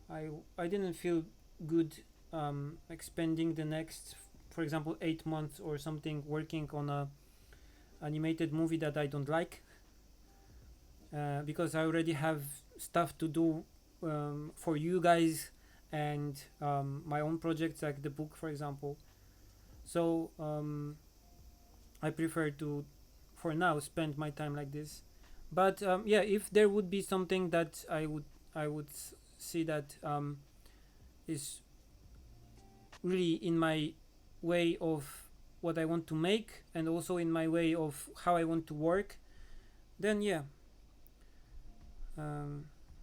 I didn't feel good expending the next, for example, 8 months or something working on a animated movie that I don't like, because I already have stuff to do for you guys and my own projects like the book, for example. So I prefer to, for now, spend my time like this. But yeah, if there would be something that I would see that is really in my way of what I want to make and also in my way of how I want to work, then yeah.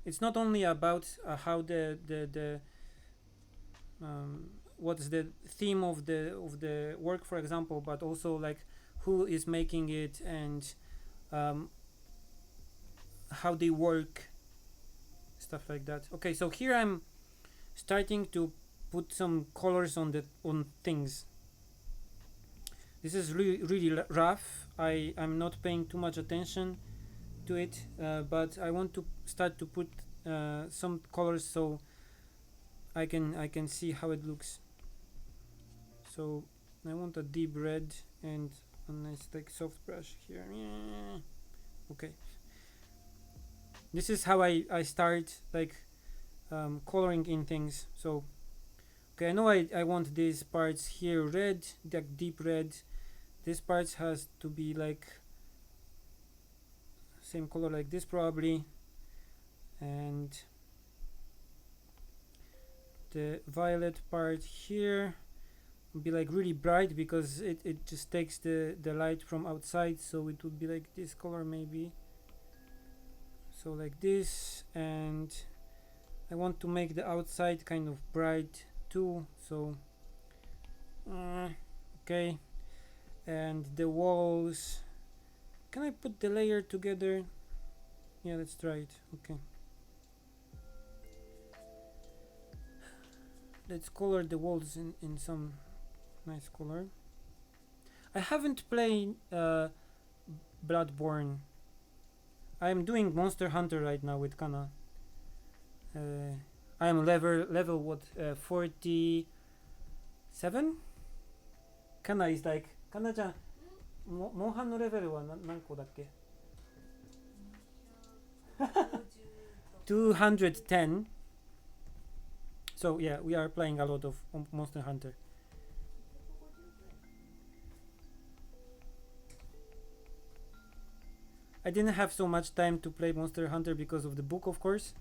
It's not only about how the what's the theme of the work, for example, but also like who is making it and how they work, stuff like that. Okay, so here I'm starting to put some colors on things. This is really rough. I'm not paying too much attention to it, but I want to start to put some colors so I can see how it looks. So I want a deep red and a nice like soft brush here. Yeah. Okay, this is how I start like coloring in things. So okay, I know I want these parts here red, like deep red. This part has to be like same color like this probably, and the violet part here will be like really bright because it just takes the light from outside, so it would be like this color maybe, so like this. And I want to make the outside kind of bright too, so okay. And the walls, can I put the layer together? Yeah, let's try it. Okay, let's color the walls in some nice color. I haven't played Bloodborne. I'm doing Monster Hunter right now with Kana, I am level what 47. Kana is like Kana ちゃんモンハンのレベルは何個だっけ210. So yeah, we are playing a lot of Monster Hunter. I didn't have so much time to play Monster Hunter because of the book, of course.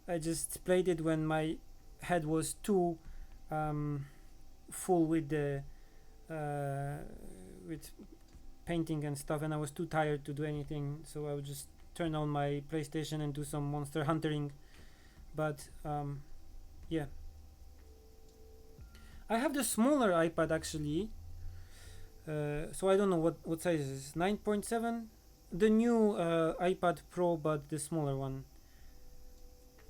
I just played it when my head was too full with the with painting and stuff, and I was too tired to do anything, so I would just turn on my PlayStation and do some Monster Huntering. But yeah, I have the smaller iPad actually, so I don't know what size is this? 9.7, the new iPad Pro, but the smaller one.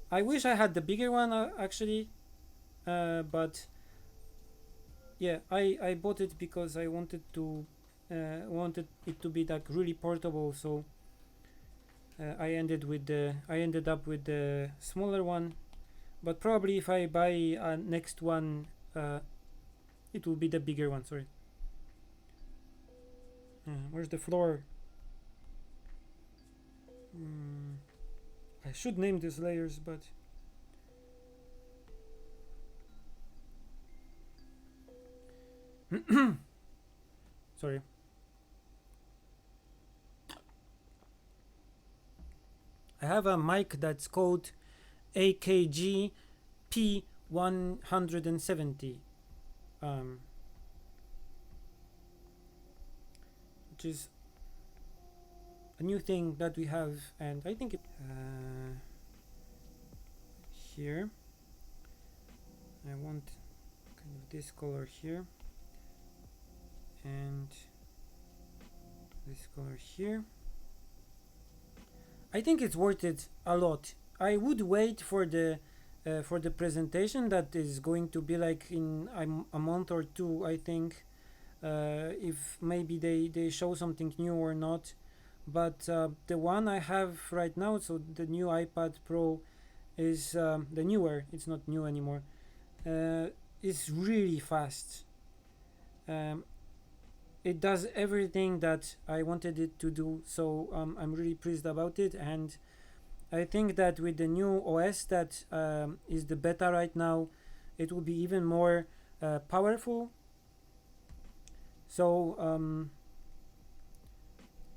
I wish I had the bigger one actually, but yeah, I bought it because I wanted it to be like really portable, so I ended up with the smaller one. But probably if I buy next one, it will be the bigger one. Sorry. Where's the floor? I should name these layers, but sorry. I have a mic that's called AKG P170, which is a new thing that we have, and I think here I want kind of this color here and this color here. I think it's worth it a lot. I would wait for the presentation that is going to be like in a month or two, I think, if maybe they show something new or not. But the one I have right now, so the new iPad Pro, is the newer, it's not new anymore, is really fast. It does everything that I wanted it to do, so I'm really pleased about it. And I think that with the new OS that is the beta right now, it will be even more powerful. So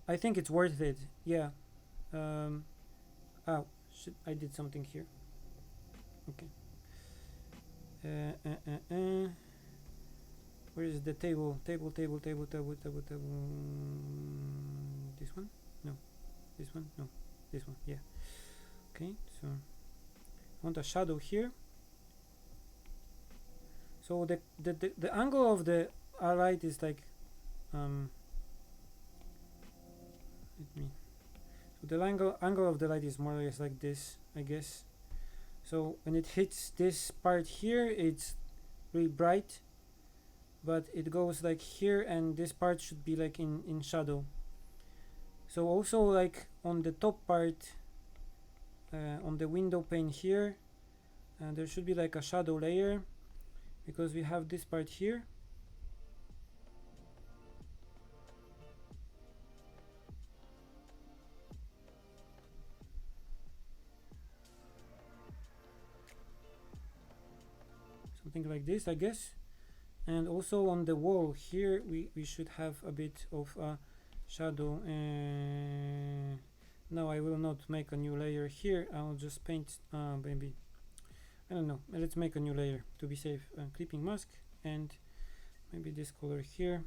I think it's worth it. Yeah. Oh shit! I did something here. Okay. Where is the table? Table. This one? No. This one? No. This one. Yeah. Okay. So I want a shadow here. So the angle of the light is like so the angle of the light is more or less like this, I guess. So when it hits this part here, it's really bright, but it goes like here, and this part should be like in shadow. So also like on the top part, on the window pane here, there should be like a shadow layer, because we have this part here. Something like this, I guess. And also on the wall here, we should have a bit of a shadow. Now I will not make a new layer here. I'll just paint maybe, I don't know, let's make a new layer to be safe. Clipping mask, and maybe this color here,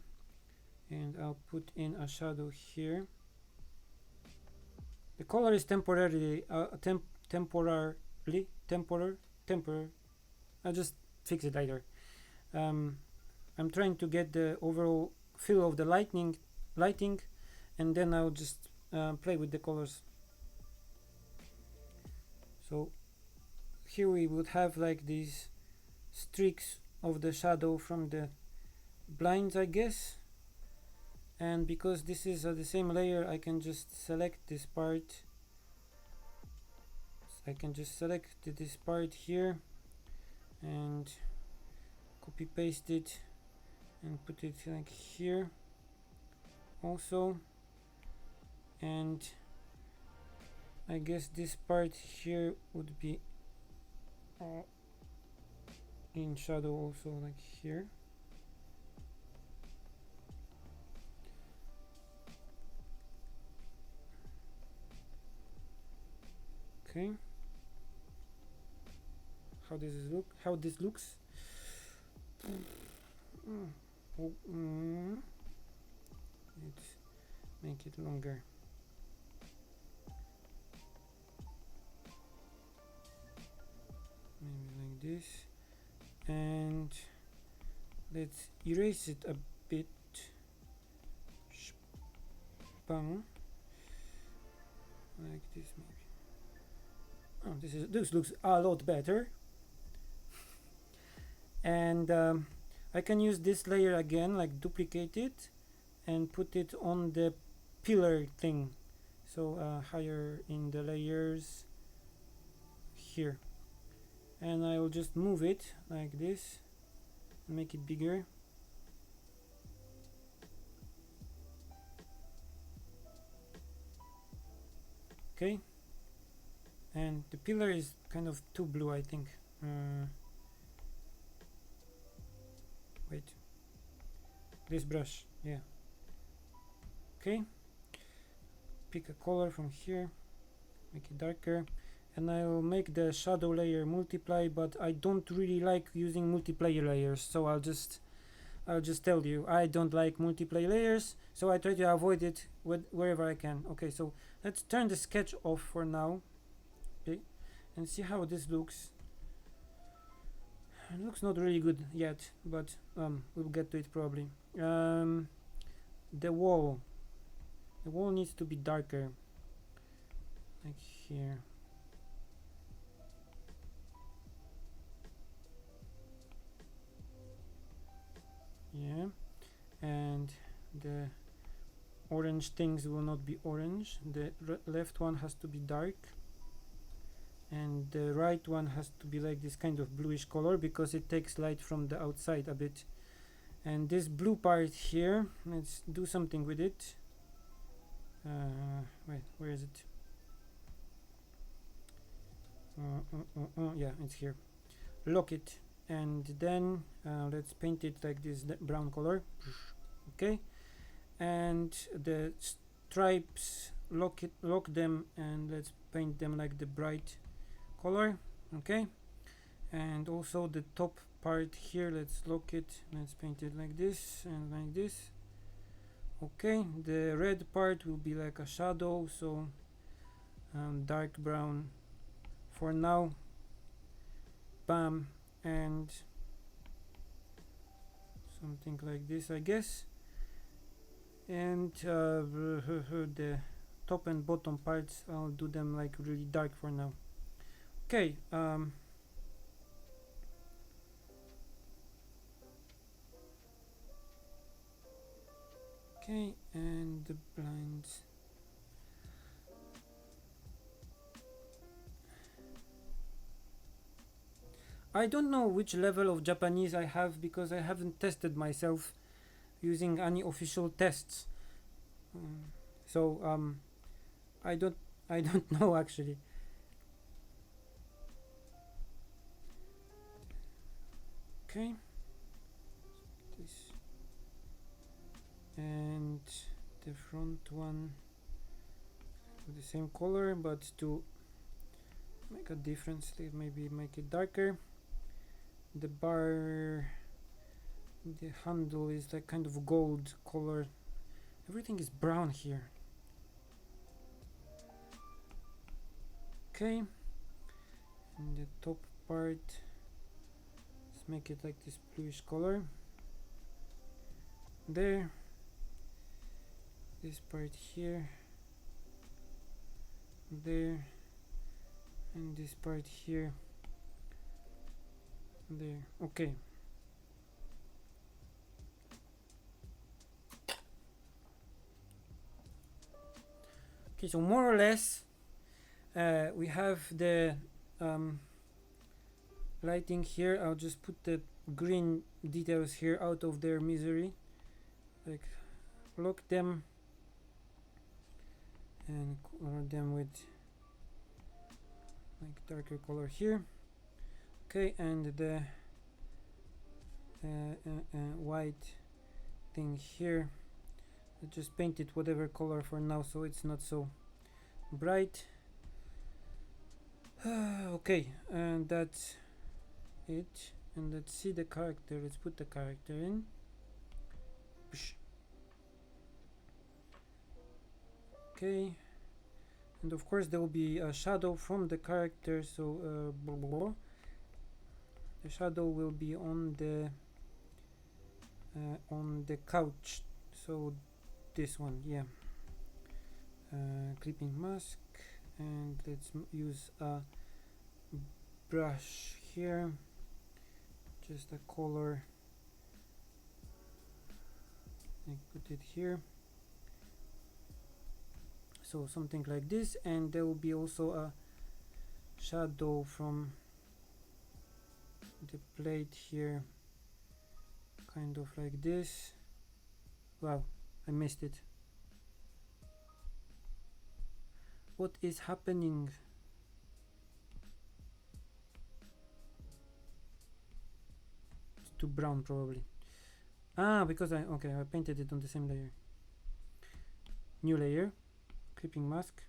and I'll put in a shadow here. The color is temporary. I'll just fix it later. I'm trying to get the overall feel of the lighting, and then I'll just play with the colors. So here we would have like these streaks of the shadow from the blinds, I guess. And because this is the same layer, I can just select this part, I can just select this part here and copy paste it and put it like here also, and I guess this part here would be in shadow also, like here. Okay, how does this look? How this looks? Let's make it longer. Maybe like this, and let's erase it a bit. Bang, like this maybe. Oh, this looks a lot better. And I can use this layer again, like duplicate it and put it on the pillar thing, so higher in the layers here, and I will just move it like this and make it bigger. Okay, and the pillar is kind of too blue, I think. Wait, this brush, yeah. Okay, pick a color from here, make it darker, and I'll make the shadow layer multiply, but I don't really like using multiplayer layers, so I'll just tell you I don't like multiplayer layers, so I try to avoid it wherever I can. Okay, so let's turn the sketch off for now, okay, and see how this looks. It looks not really good yet, but we'll get to it probably. The wall needs to be darker, like here. Yeah, and the orange things will not be orange. The left one has to be dark, and the right one has to be like this kind of bluish color because it takes light from the outside a bit. And this blue part here, let's do something with it. Wait, where is it? Yeah, it's here. Lock it, and then let's paint it like this brown color. Okay, and the stripes, lock them, and let's paint them like the bright color. Okay, and also the top part here, let's lock it, let's paint it like this and like this. Okay, the red part will be like a shadow, so dark brown for now. Bam, and something like this, I guess. And the top and bottom parts, I'll do them like really dark for now. Okay, okay, and the blinds. I don't know which level of Japanese I have because I haven't tested myself using any official tests. So I don't know actually. Okay, this, and the front one with the same color, but to make a difference, maybe make it darker. The bar, the handle is like kind of gold color. Everything is brown here. Okay, and the top part, let's make it like this bluish color. There, this part here, there, and this part here, there. Okay, so more or less We have the lighting here. I'll just put the green details here out of their misery, like lock them and color them with like darker color here. Okay, and the white thing here, I just paint it whatever color for now so it's not so bright. Okay, and that's it. And let's see the character. Let's put the character in. Okay, and of course there will be a shadow from the character, so the shadow will be on the couch, so this one, yeah. Clipping mask, and let's use a brush here, just a color, and put it here, so something like this. And there will be also a shadow from the plate here, kind of like this. Wow, I missed it. What is happening? It's too brown probably. Because I painted it on the same layer. New layer, clipping mask.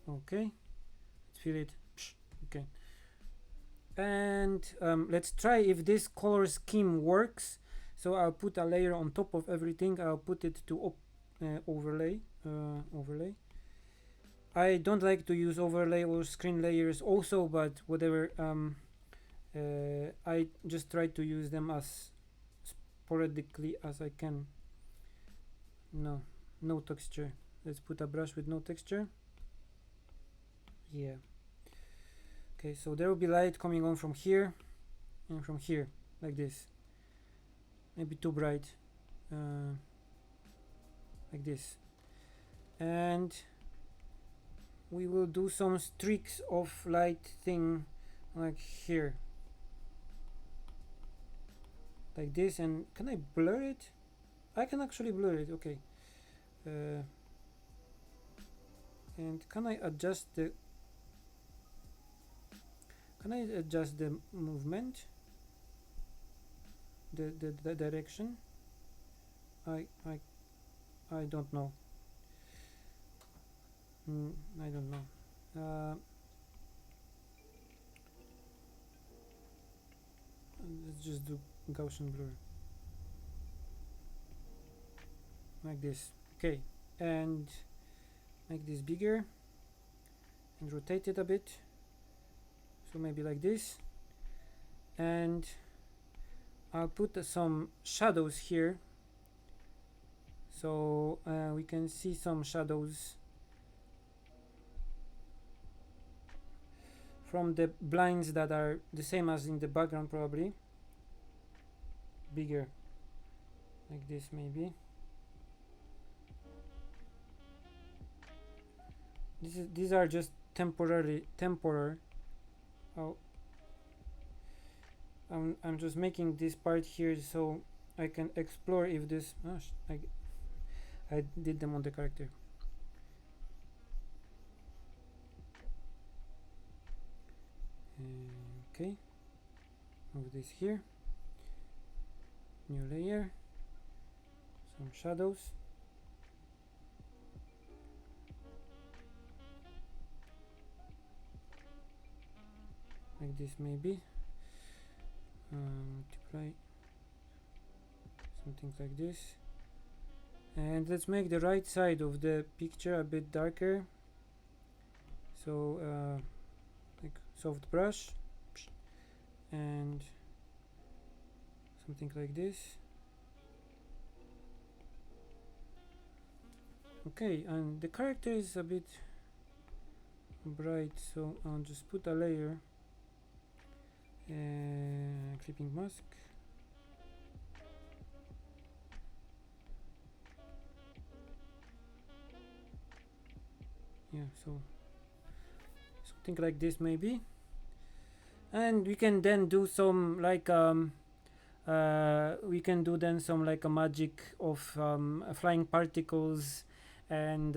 Okay, let's fill it. Okay, and let's try if this color scheme works. So I'll put a layer on top of everything. I'll put it to overlay. I don't like to use overlay or screen layers also, but whatever. I just try to use them as sporadically as I can. No texture. Let's put a brush with no texture. Yeah. Okay, so there will be light coming on from here and from here, like this. Maybe too bright, like this. And we will do some streaks of light thing, like here, like this. And can I blur it? I can actually blur it. Okay. And can I adjust the movement, the direction? I don't know. I don't know. Let's just do Gaussian blur, like this. Okay, and make this bigger and rotate it a bit, so maybe like this. And I'll put some shadows here, so we can see some shadows from the blinds that are the same as in the background, probably bigger, like this maybe. These are just temporary. Oh, I'm just making this part here so I can explore if this. I did them on the character. Okay, move this here. New layer, some shadows. Like this maybe. Multiply, something like this. And let's make the right side of the picture a bit darker. So like soft brush and something like this. Okay, and the character is a bit bright, so I'll just put a layer, clipping mask, so something like this maybe. And we can then do some like we can do then some like a magic of flying particles and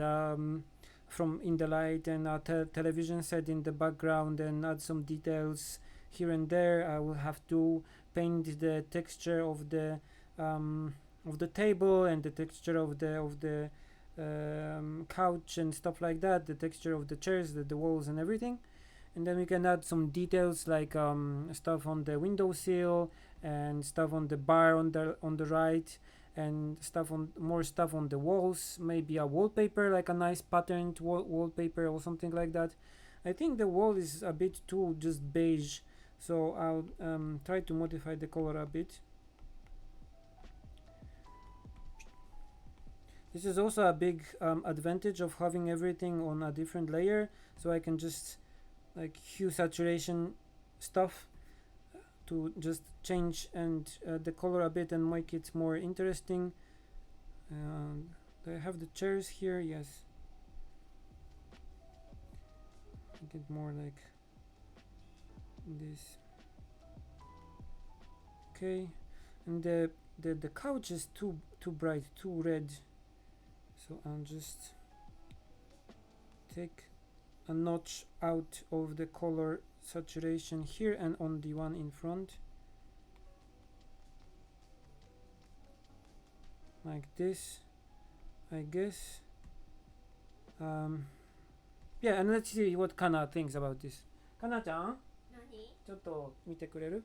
from in the light, and a television set in the background, and add some details here and there. I will have to paint the texture of the table, and the texture of the couch and stuff like that, the texture of the chairs, the walls and everything. And then we can add some details like stuff on the windowsill, and stuff on the bar on the right, and more stuff on the walls, maybe a wallpaper, like a nice patterned wallpaper or something like that. I think the wall is a bit too just beige, so I'll try to modify the color a bit. This is also a big advantage of having everything on a different layer, so I can just like hue saturation stuff to just change and the color a bit and make it more interesting. Do I have the chairs here? Yes. Make it more like this. Okay, and the couch is too bright, too red, so I'll just take a notch out of the color saturation here and on the one in front, like this, I guess. Yeah, and let's see what Kana thinks about this. Kana ちゃん、ちょっと見てくれる？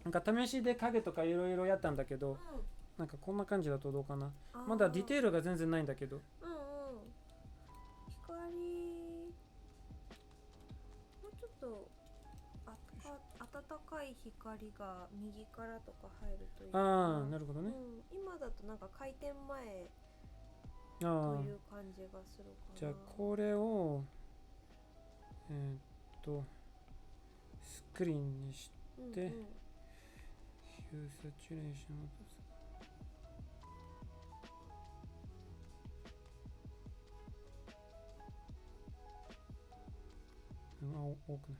なんか試しで影とかいろいろやったんだけど、なんかこんな感じだとどうかな。まだディテールが全然ないんだけど。光、もうちょっと暖かい光が右からとか入るといいかな。ああ、なるほどね。今だとなんか開店前という感じがするかな。じゃあこれをスクリーンにして、ヒューサチュレーションを落とす。多くない？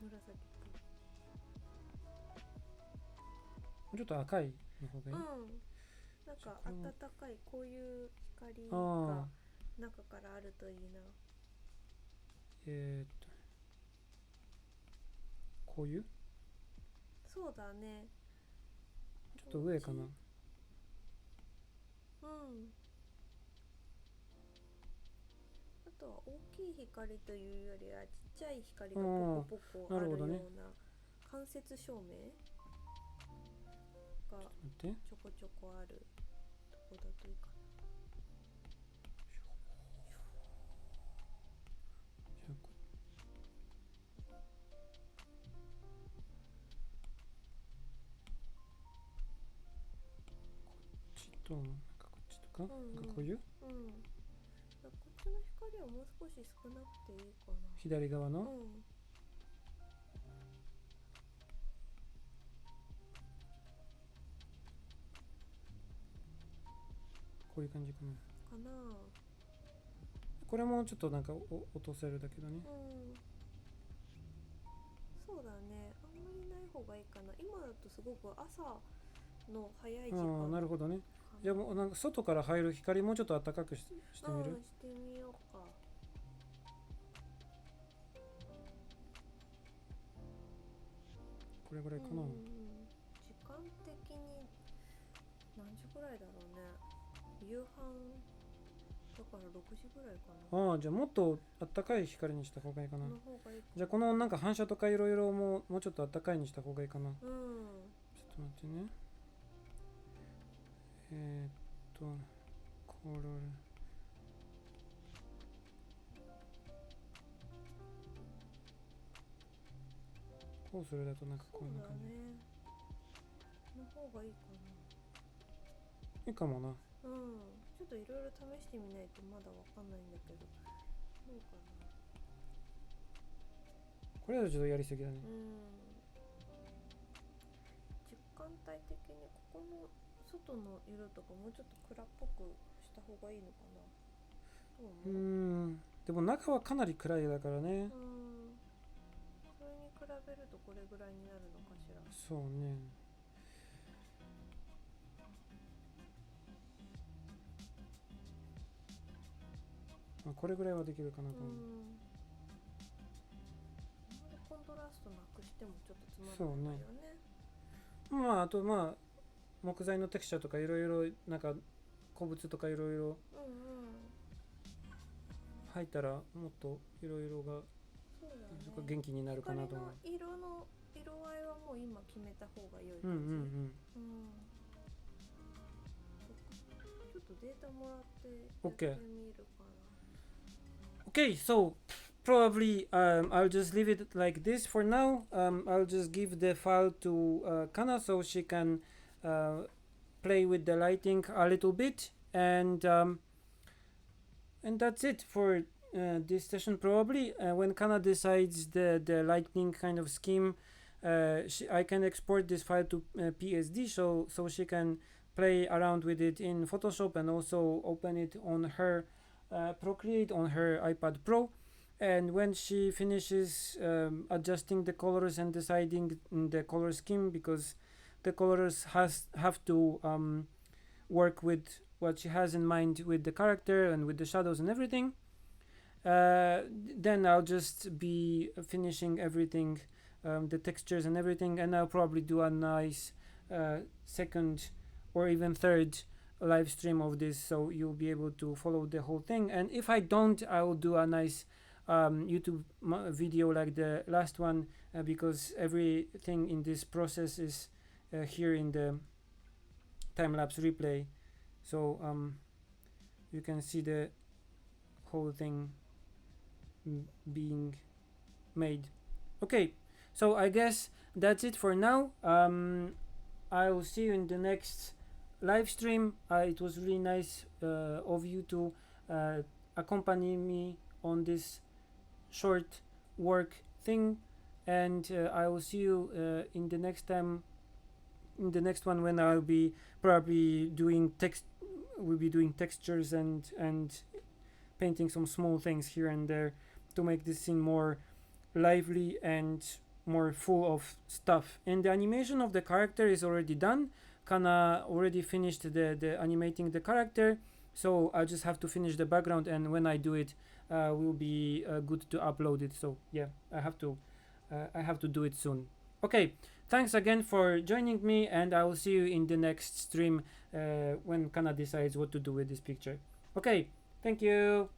紫っぽい。もうちょっと赤いの方がいい？なんか暖かいこういう光が中からあるといいな。こういう？そうだね。ちょっと上かな。あとは大きい光というよりはちっちゃい光がポコポコあるような間接照明がちょこちょこあるとこだといいかな。なんかこっちとか、なんかこういう、こっちの光はもう少し少なくていいかな。左側の、こういう感じかな。これもちょっとなんか落とせるだけどね。そうだね。あんまりない方がいいかな。今だとすごく朝の早い時間。なるほどね。じゃあもうなんか外から入る光もうちょっと暖かくしてみる？してみようか。これぐらいかな。時間的に何時ぐらいだろうね。夕飯だから6時ぐらいかな。じゃあもっと暖かい光にした方がいいかな。じゃあこのなんか反射とかいろいろもうちょっと暖かいにした方がいいかな。ちょっと待ってね。コロル。こうするだとなんかこんな感じ。の方がいいかな。いいかもな。ちょっといろいろ試してみないとまだわかんないんだけど。どうかな。これだとちょっとやりすぎだね。時間帯的にここの外の色とかもうちょっと暗っぽくした方がいいのかな。どうう思う？でも中はかなり暗いだからね。それに比べるとこれぐらいになるのかしら。そうね。まあこれぐらいはできるかなと思う。コントラストなくしてもちょっとつまらないよね。まああとまあ木材のテクスチャーとかいろいろなんか鉱物とかいろいろ入ったらもっといろいろが元気になるかなと思う。光の色合いはもう今決めた方が良いうんうんう感じ。ん。ちょっとデータもらってオッケー。やってみるかな。Okay, so probably I'll just leave it like this for now. I'll just give the file to Kana so she can play with the lighting a little bit, and that's it for this session. Probably when Kana decides the lighting kind of scheme, I can export this file to PSD so she can play around with it in Photoshop and also open it on her Procreate on her iPad Pro. And when she finishes adjusting the colors and deciding the color scheme, because the colors have to work with what she has in mind with the character and with the shadows and everything, then I'll just be finishing everything, the textures and everything, and I'll probably do a nice second or even third live stream of this, so you'll be able to follow the whole thing. And if I don't, I will do a nice YouTube video like the last one, because everything in this process is here in the time-lapse replay, so you can see the whole thing being made. Okay, so I guess that's it for now. I'll see you in the next live stream. It was really nice of you to accompany me on this short work thing, and I will see you in the next time, in the next one, when I'll be probably doing we'll be doing textures and painting some small things here and there to make this scene more lively and more full of stuff. And the animation of the character is already done. Kana already finished the animating the character, so I just have to finish the background, and when I do it, will be good to upload it. So yeah, I have to do it soon. Okay, thanks again for joining me, and I will see you in the next stream when Kana decides what to do with this picture. Okay, thank you.